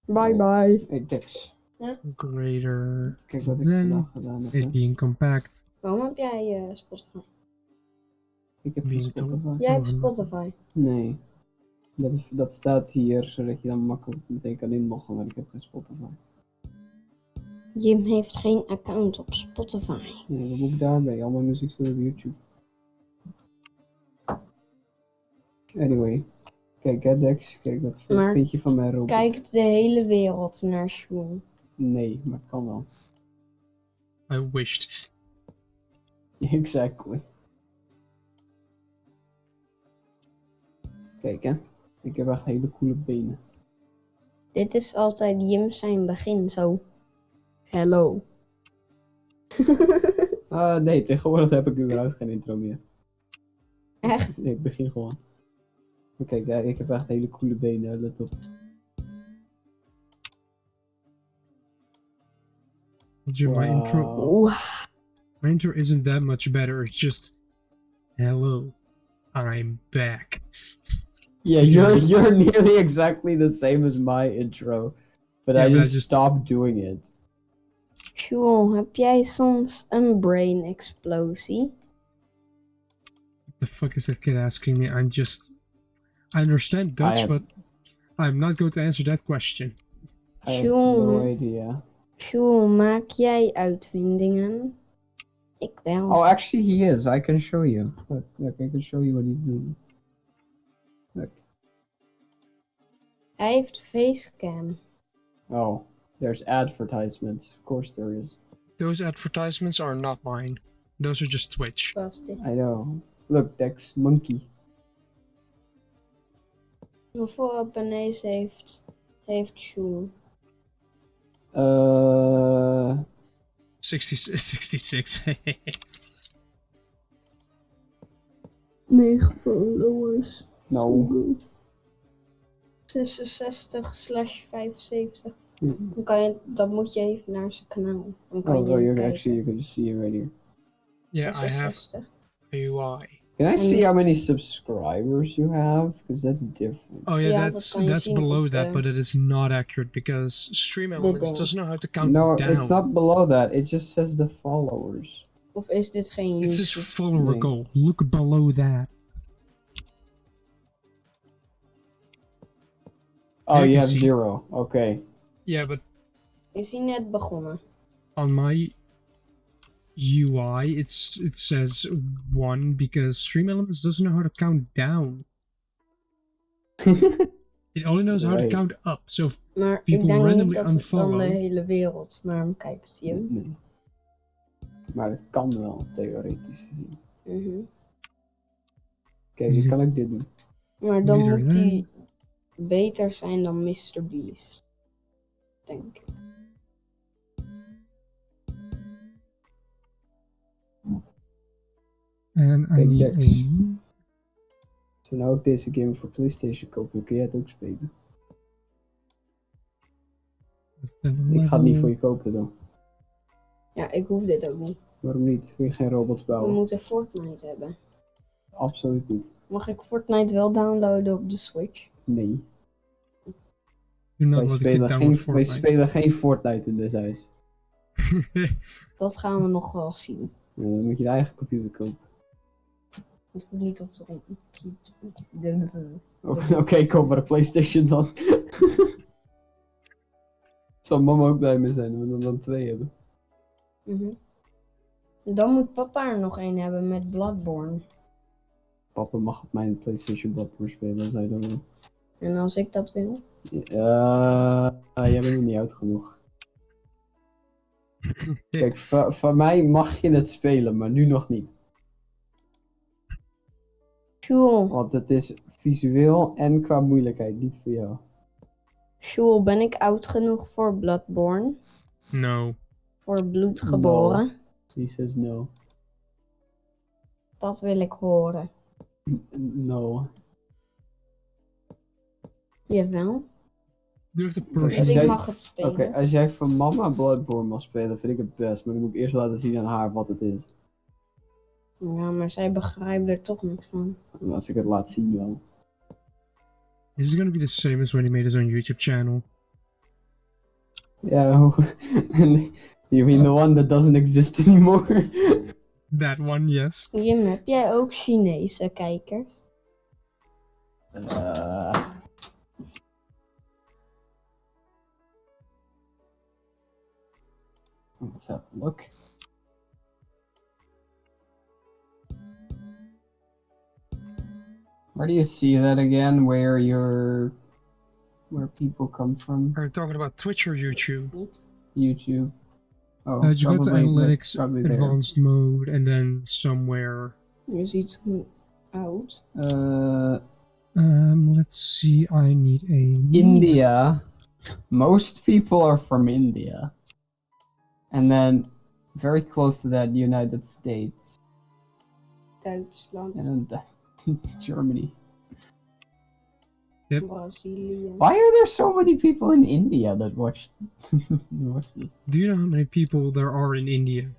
Bye bye. Hey, Dex. greater Kijk wat ik than vandaag gedaan heb. it hè. being compact. Waarom heb jij Spotify? Ik heb geen being Spotify. Jij hebt Spotify. Nee. Dat staat hier, zodat je dan makkelijk meteen kan inloggen, maar ik heb geen Spotify. Jim heeft geen account op Spotify. Nee, wat moet ik daarbij? Al mijn muziek staat op YouTube. Anyway. Kijk, hè Dex. Kijk, wat Maar vind je van mijn robot? Kijkt de hele wereld naar Sjoel. Nee, maar het kan wel. I wished. Exactly. Kijk hè. Ik heb echt hele coole benen. Dit is altijd Jim zijn begin zo. Hello. Nee, tegenwoordig heb ik überhaupt geen intro meer. Echt? Nee, ik begin gewoon. Maar kijk, ja, ik heb echt hele coole benen, let op. My intro. Oeh. My intro isn't that much better. It's just, hello, I'm back. Yeah, you're nearly exactly the same as my intro. But Yeah, I but I just just- stopped doing it. Sjoel, heb jij soms een brain explosie? The fuck is that kid asking me? I understand Dutch, have- but I'm not going to answer that question. I have Sure. no idea. Sjoel, maak jij uitvindingen? Ik wel. Oh, actually he is. I can show you. Look, I can show you what he's doing. Look. Hij heeft facecam. Oh, there's advertisements. Of course there is. Those advertisements are not mine. Those are just Twitch. Was dit? I know. Look, Dex, monkey. Hoeveel abonnees heeft Sjoel? 66. 9 followers. No. 66/75. Hmm. Dan moet je even naar zijn kanaal. Dan kan Oh, je you kijken. can see it right here. Yeah, I have 66. UI. Can I see how many subscribers you have? Because that's different. Oh yeah, Yeah, that's dat kan je zien below op that, de- but it is not accurate because Stream Elements ding. doesn't know how to count No, down. it's not below that. It just says the followers. Of is dit geen It's YouTube? just follower Nee. goal. Look below that. Oh, you you can have see. 0. Okay. Yeah, but Is hij net begonnen? on my UI, it says 1 because Stream Elements doesn't know how to count down. It only knows how to Right. count up. So if Maar ik people denk niet randomly dat dan de unfollow. hele wereld naar hem kijkt, Jim. Nee. Maar het kan wel, theoretisch gezien. Mhm. Kijk, ik kan ook dit doen. Maar dan Beter moet dan? hij beter zijn dan Mr. Beast. Denk ik. En I Kijk, need Dex. a... Als we nou ook deze game voor PlayStation kopen, dan kun jij het ook spelen. Ik ga het niet voor je kopen dan. Ja, ik hoef dit ook niet. Waarom niet? Wil je geen robots We bouwen? moeten Fortnite hebben. Absoluut niet. Mag ik Fortnite wel downloaden op de Switch? Nee. Do not Wij let the kid spelen, download geen, wij Fortnite. spelen geen Fortnite in deze huis. Dat gaan we nog wel zien. Ja, dan moet je de eigen computer kopen. Het moet niet op de grond. Oké, koop maar een PlayStation dan. Zal mama ook blij mee zijn, dat we er dan 2 hebben. Mhm. Dan moet papa er nog één hebben met Bloodborne. Papa mag op mijn PlayStation Bloodborne spelen, zei dan wel. En als ik dat wil? Jij bent nog niet oud genoeg. Kijk, van mij mag je het spelen, maar nu nog niet. Sjoel, Want het is visueel en qua moeilijkheid niet voor jou. Sjoel, ben ik oud genoeg voor Bloodborne? No. Voor bloed geboren? He says no. Dat wil ik horen. No. You Jawel. have the Als Dus person. ik jij- mag het spelen. Oké, als jij van mama Bloodborne mag spelen, vind ik het best. Maar dan moet ik eerst laten zien aan haar wat het is. Ja, maar zij begrijpt er toch niks van. En als ik het laat zien wel. This is gonna be the same as when he made his own YouTube channel. Ja, you mean the one that doesn't exist anymore? That one, yes. Jim, heb jij ook Chinese kijkers? Let's have a look. Where do you see that again? Where people come from? Are you talking about Twitch or YouTube? YouTube. Oh, You go to probably- analytics, probably there. advanced mode, and then somewhere. Je ziet hoe oud. Let's see. I need a India. Most people are from India. And then very close to that, United States. Duitsland, And then Germany. Brazilië. Why are there so many people in India that watch this? Do you know how many people there are in India?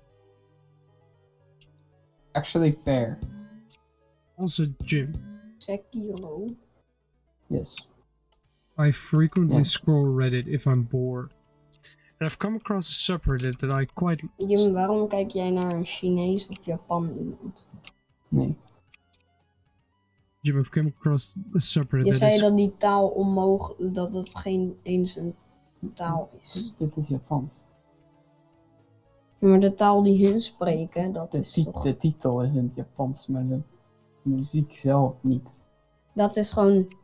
Actually fair. Also, Jim, Sekiro. Yes. I frequently Yeah. scroll Reddit if I'm bored. And I've come across a subreddit that I quite... Jim, waarom kijk jij naar een Chinees of Japan iemand? Nee. Jim, I've come across a subreddit Je that zei is... dat die taal onmogelijk, dat het geen eens een taal is. Dit is Japans. Ja, maar de taal die hun spreken, dat is toch... De titel is in het Japans, maar de muziek zelf niet. Dat is gewoon...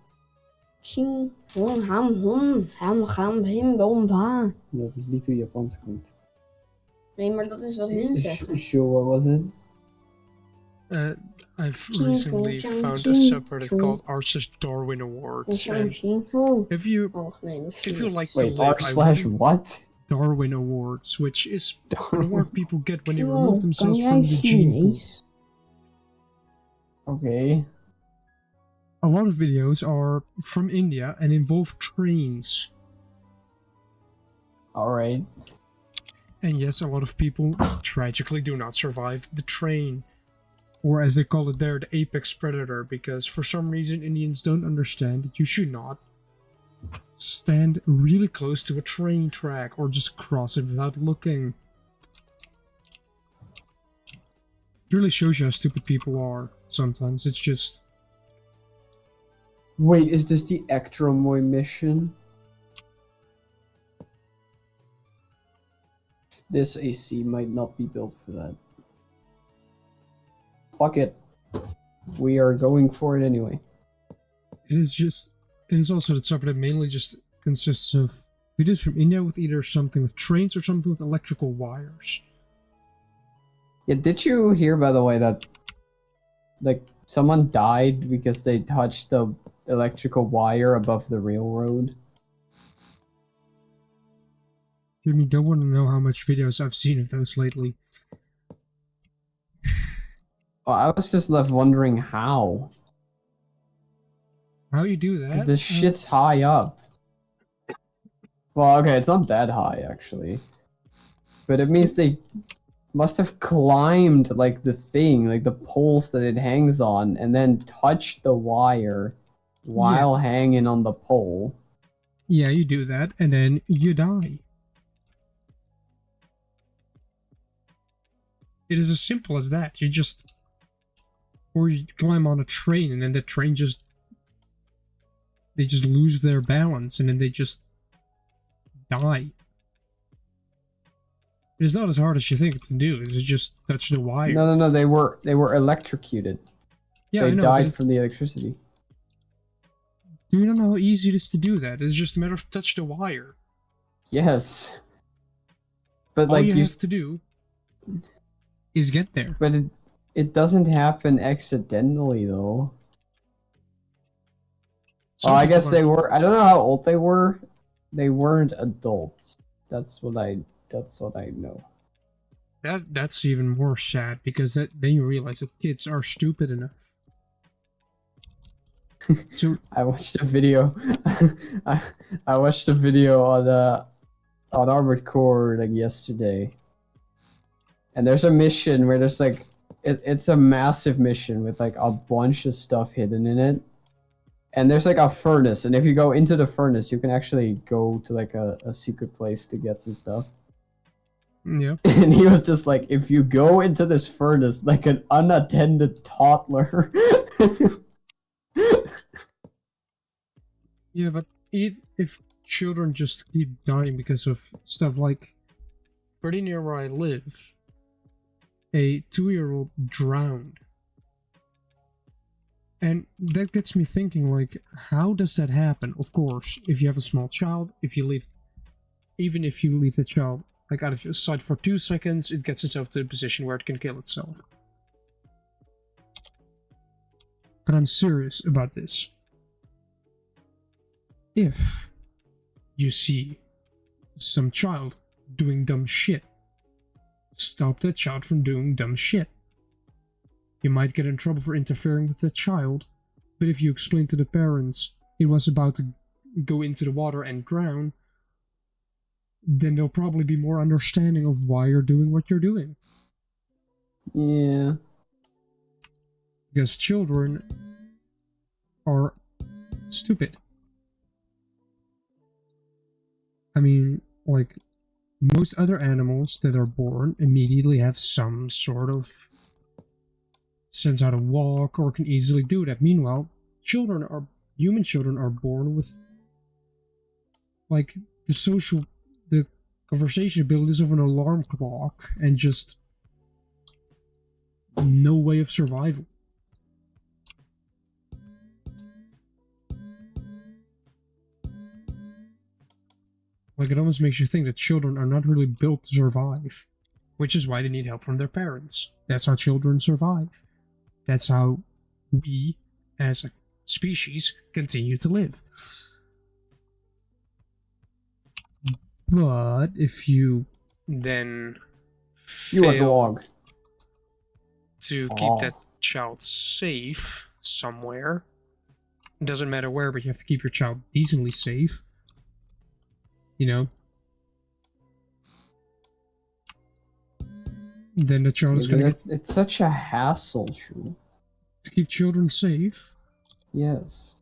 Ching, hon, ham, gam, him, bom, ba. Dat is niet hoe Japans klinkt. Nee, maar dat is wat hun zeggen. Sure, was it? I've Ching, recently chong, found a ching, subreddit chong. called r// Darwin Awards. And Oh, if you nee, dat is if you Chinees. like to Wait, live, I would- r/what? Darwin Awards, which is an award people get when they Joh, remove kan themselves jij from the gene pool. Chinees? Oké. A lot of videos are from India and involve trains. Alright. And yes, a lot of people tragically do not survive the train. Or as they call it there, the apex predator, because for some reason Indians don't understand that you should not stand really close to a train track or just cross it without looking. It really shows you how stupid people are sometimes. It's just... Wait, is this the Ectromoy mission? this AC might not be built for that. Fuck it. We are going for it anyway. It is also the subreddit mainly just consists of videos from India with either something with trains or something with electrical wires. Yeah, did you hear, by the way, that like someone died because they touched the electrical wire above the railroad? You don't want to know how much videos I've seen of those lately. Oh, I was just left wondering how. How you do that? Because this shit's high up. Well, okay, it's not that high, actually. But it means they must have climbed, like, the thing, like the poles that it hangs on, and then touched the wire while hanging on the pole. Yeah, you do that, and then you die. It is as simple as that. You just... Or you climb on a train, and then the train just... They just lose their balance, and then they just... die. It's not as hard as you think to do. It's just touch the wire. No, they were electrocuted. Yeah, they I know, died from the electricity. Do you know how easy it is to do that? It's just a matter of touch the wire. Yes. But All like you have to do is get there. But it doesn't happen accidentally though. Some I people guess they were. I don't know how old they were. They weren't adults. That's what I know. That's even more sad because then you realize that kids are stupid enough. So I watched a video. I watched a video on Armored Core like yesterday, and there's a mission where there's like it's a massive mission with like a bunch of stuff hidden in it, and there's like a furnace, and if you go into the furnace, you can actually go to like a secret place to get some stuff. yeah. And he was just like, if you go into this furnace like an unattended toddler. Yeah, but if children just keep dying because of stuff like, pretty near where I live, a 2-year-old drowned. And that gets me thinking, like, how does that happen? Of course, if you have a small child, even if you leave the child like out of your sight for 2 seconds, it gets itself to a position where it can kill itself. But I'm serious about this. If you see some child doing dumb shit, stop that child from doing dumb shit. You might get in trouble for interfering with the child, but if you explain to the parents it was about to go into the water and drown, then they'll probably be more understanding of why you're doing what you're doing. Yeah. Because children are stupid. I mean, like, most other animals that are born immediately have some sort of sense how to walk or can easily do that. Meanwhile, human children are born with, like, the conversation abilities of an alarm clock and just no way of survival. Like, it almost makes you think that children are not really built to survive, which is why they need help from their parents. That's how children survive. That's how we, as a species, continue to live. But if you then You a fail dog. to keep that child safe somewhere, it doesn't matter where, but you have to keep your child decently safe, you know, then the child is going to get... It's such a hassle, Shu. To keep children safe? Yes.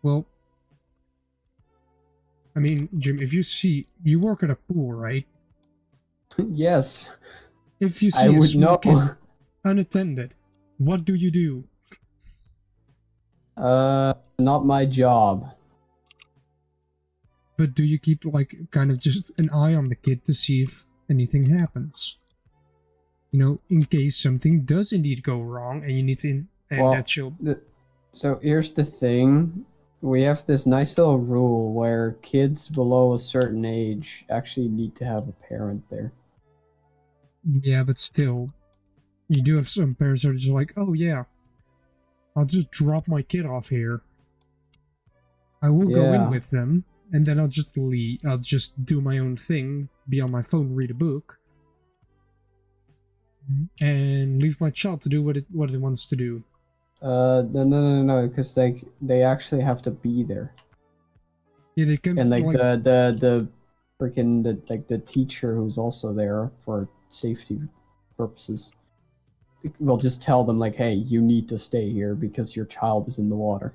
Well, I mean, Jim, if you work at a pool, right? Yes. If you I see a would small know. kid unattended, what do you do? Not my job. But do you keep like kind of just an eye on the kid to see if anything happens? You know, in case something does indeed go wrong and you need to and Well, that you'll So here's the thing. We have this nice little rule where kids below a certain age actually need to have a parent there. yeah, but still you do have some parents that are just like, oh yeah, I'll just drop my kid off here. I will go in Yeah. with them, and then I'll just leave. I'll just do my own thing, be on my phone, read a book, and leave my child to do what it wants to do. No, because like they actually have to be there, Yeah, they can and like like the freaking the teacher who's also there for safety purposes will just tell them like, hey, you need to stay here because your child is in the water.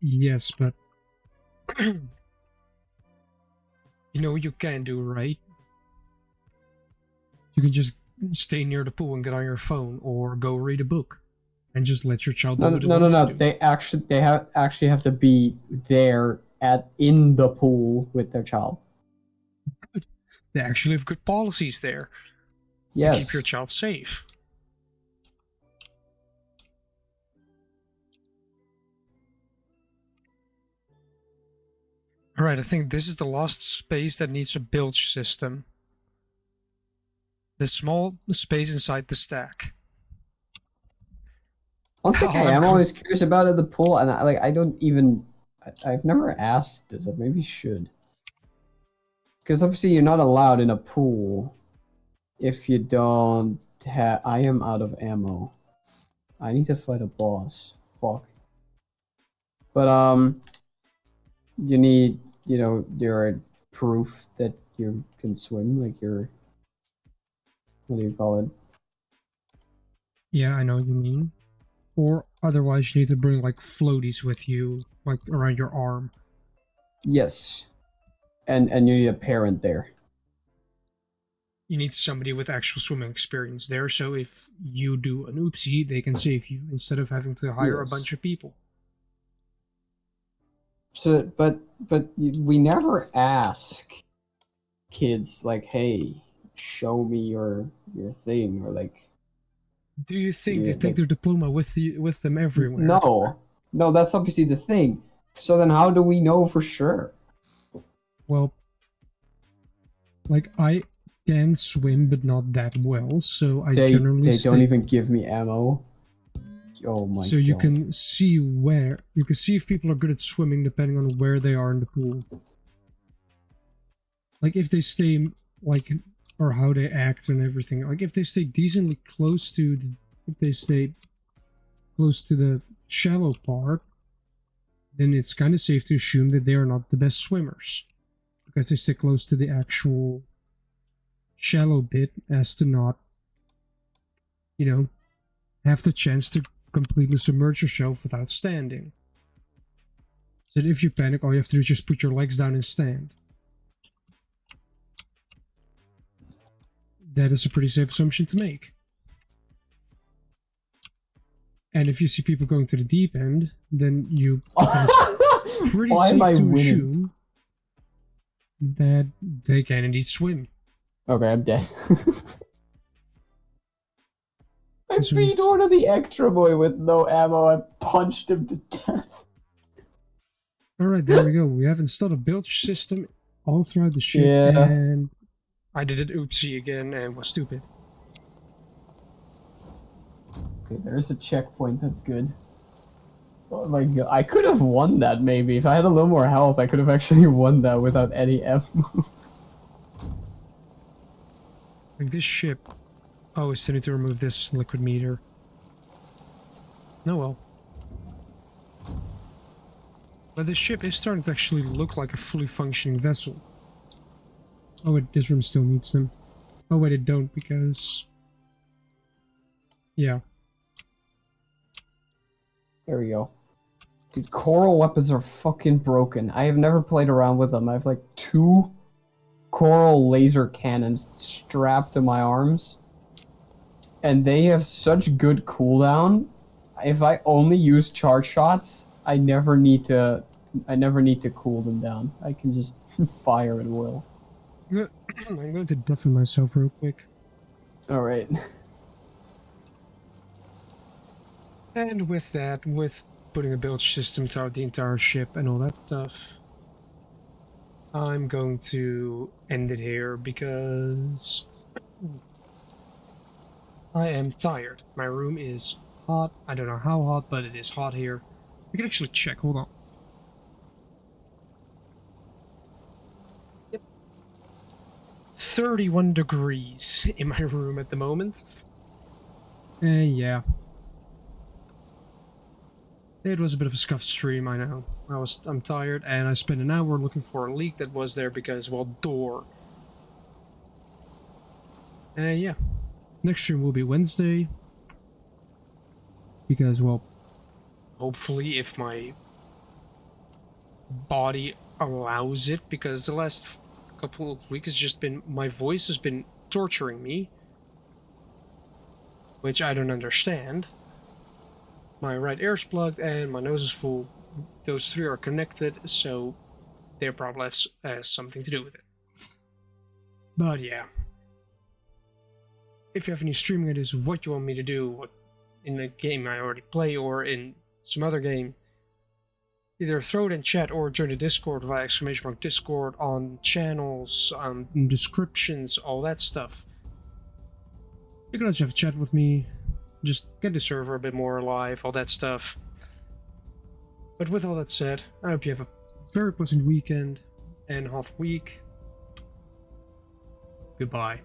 yes, but you know what you can do, right? You can just stay near the pool and get on your phone, or go read a book, and just let your child do what it wants to do. They actually have to be there in the pool with their child. They actually have good policies there to Yes. keep your child safe. Alright, I think this is the last space that needs a bilge system. The small space inside the stack. One thing I Oh, am I'm always curious about at the pool, and I've never asked this. I maybe should. Because obviously you're not allowed in a pool if you don't have. I am out of ammo. I need to fight a boss. Fuck. But you need your proof that you can swim, like your what do you call it? Yeah, I know what you mean. Or otherwise you need to bring like floaties with you, like around your arm. Yes, and you need a parent there. You need somebody with actual swimming experience there, so if you do an oopsie, they can save you instead of having to hire a Yes. bunch of people. So, but we never ask kids like, "Hey, show me your thing," or like. Do you think they Yeah, take like- their diploma with them everywhere? No, that's obviously the thing. So then, how do we know for sure? Well, like I can swim, but not that well, so I generally They stay. don't even give me ammo. Oh my god. So you can see if people are good at swimming depending on where they are in the pool. Like if they stay or how they act and everything. Like if they stay decently close to the shallow part, then it's kind of safe to assume that they are not the best swimmers, because they stay close to the actual shallow bit as to not, have the chance to completely submerge yourself without standing. So that if you panic, all you have to do is just put your legs down and stand. That is a pretty safe assumption to make. And if you see people going to the deep end, then you pretty Why am I safe to winning? assume that they can indeed swim. Okay, I'm dead. I So beat one of the extra boy with no ammo. I punched him to death. Alright, there we go. We have installed a bilge system all throughout the ship, Yeah. and I did it oopsie again and was stupid. Okay, there's a checkpoint. That's good. Oh my god, I could have won that maybe. If I had a little more health, I could have actually won that without any ammo. Like this ship. Oh, I still need to remove this liquid meter. No, well. But this ship is starting to actually look like a fully functioning vessel. Oh wait, this room still needs them. Oh wait, it don't, because... Yeah. There we go. Dude, coral weapons are fucking broken. I have never played around with them. I have like 2 coral laser cannons strapped to my arms. And they have such good cooldown. If I only use charge shots, I never need to I never need to cool them down. I can just fire at will. I'm going to deafen myself real quick. All right. And with that, with putting a bilge system throughout the entire ship and all that stuff, I'm going to end it here because I am tired. My room is hot. I don't know how hot, but it is hot here. We can actually check. Hold on. Yep. 31 degrees in my room at the moment. Yeah. It was a bit of a scuffed stream, I know. I'm tired, and I spent an hour looking for a leak that was there because, well, door. Yeah. Next stream will be Wednesday. Because, well, hopefully if my body allows it, because the last couple of weeks has just been, my voice has been torturing me. Which I don't understand. My right ear's plugged and my nose is full. Those three are connected, so they probably have something to do with it. But yeah. If you have any streaming ideas of what you want me to do in the game I already play or in some other game, either throw it in chat or join the Discord via !Discord on channels, descriptions, all that stuff. You can also have a chat with me. Just get the server a bit more alive, all that stuff. But with all that said, I hope you have a very pleasant weekend and half week. Goodbye.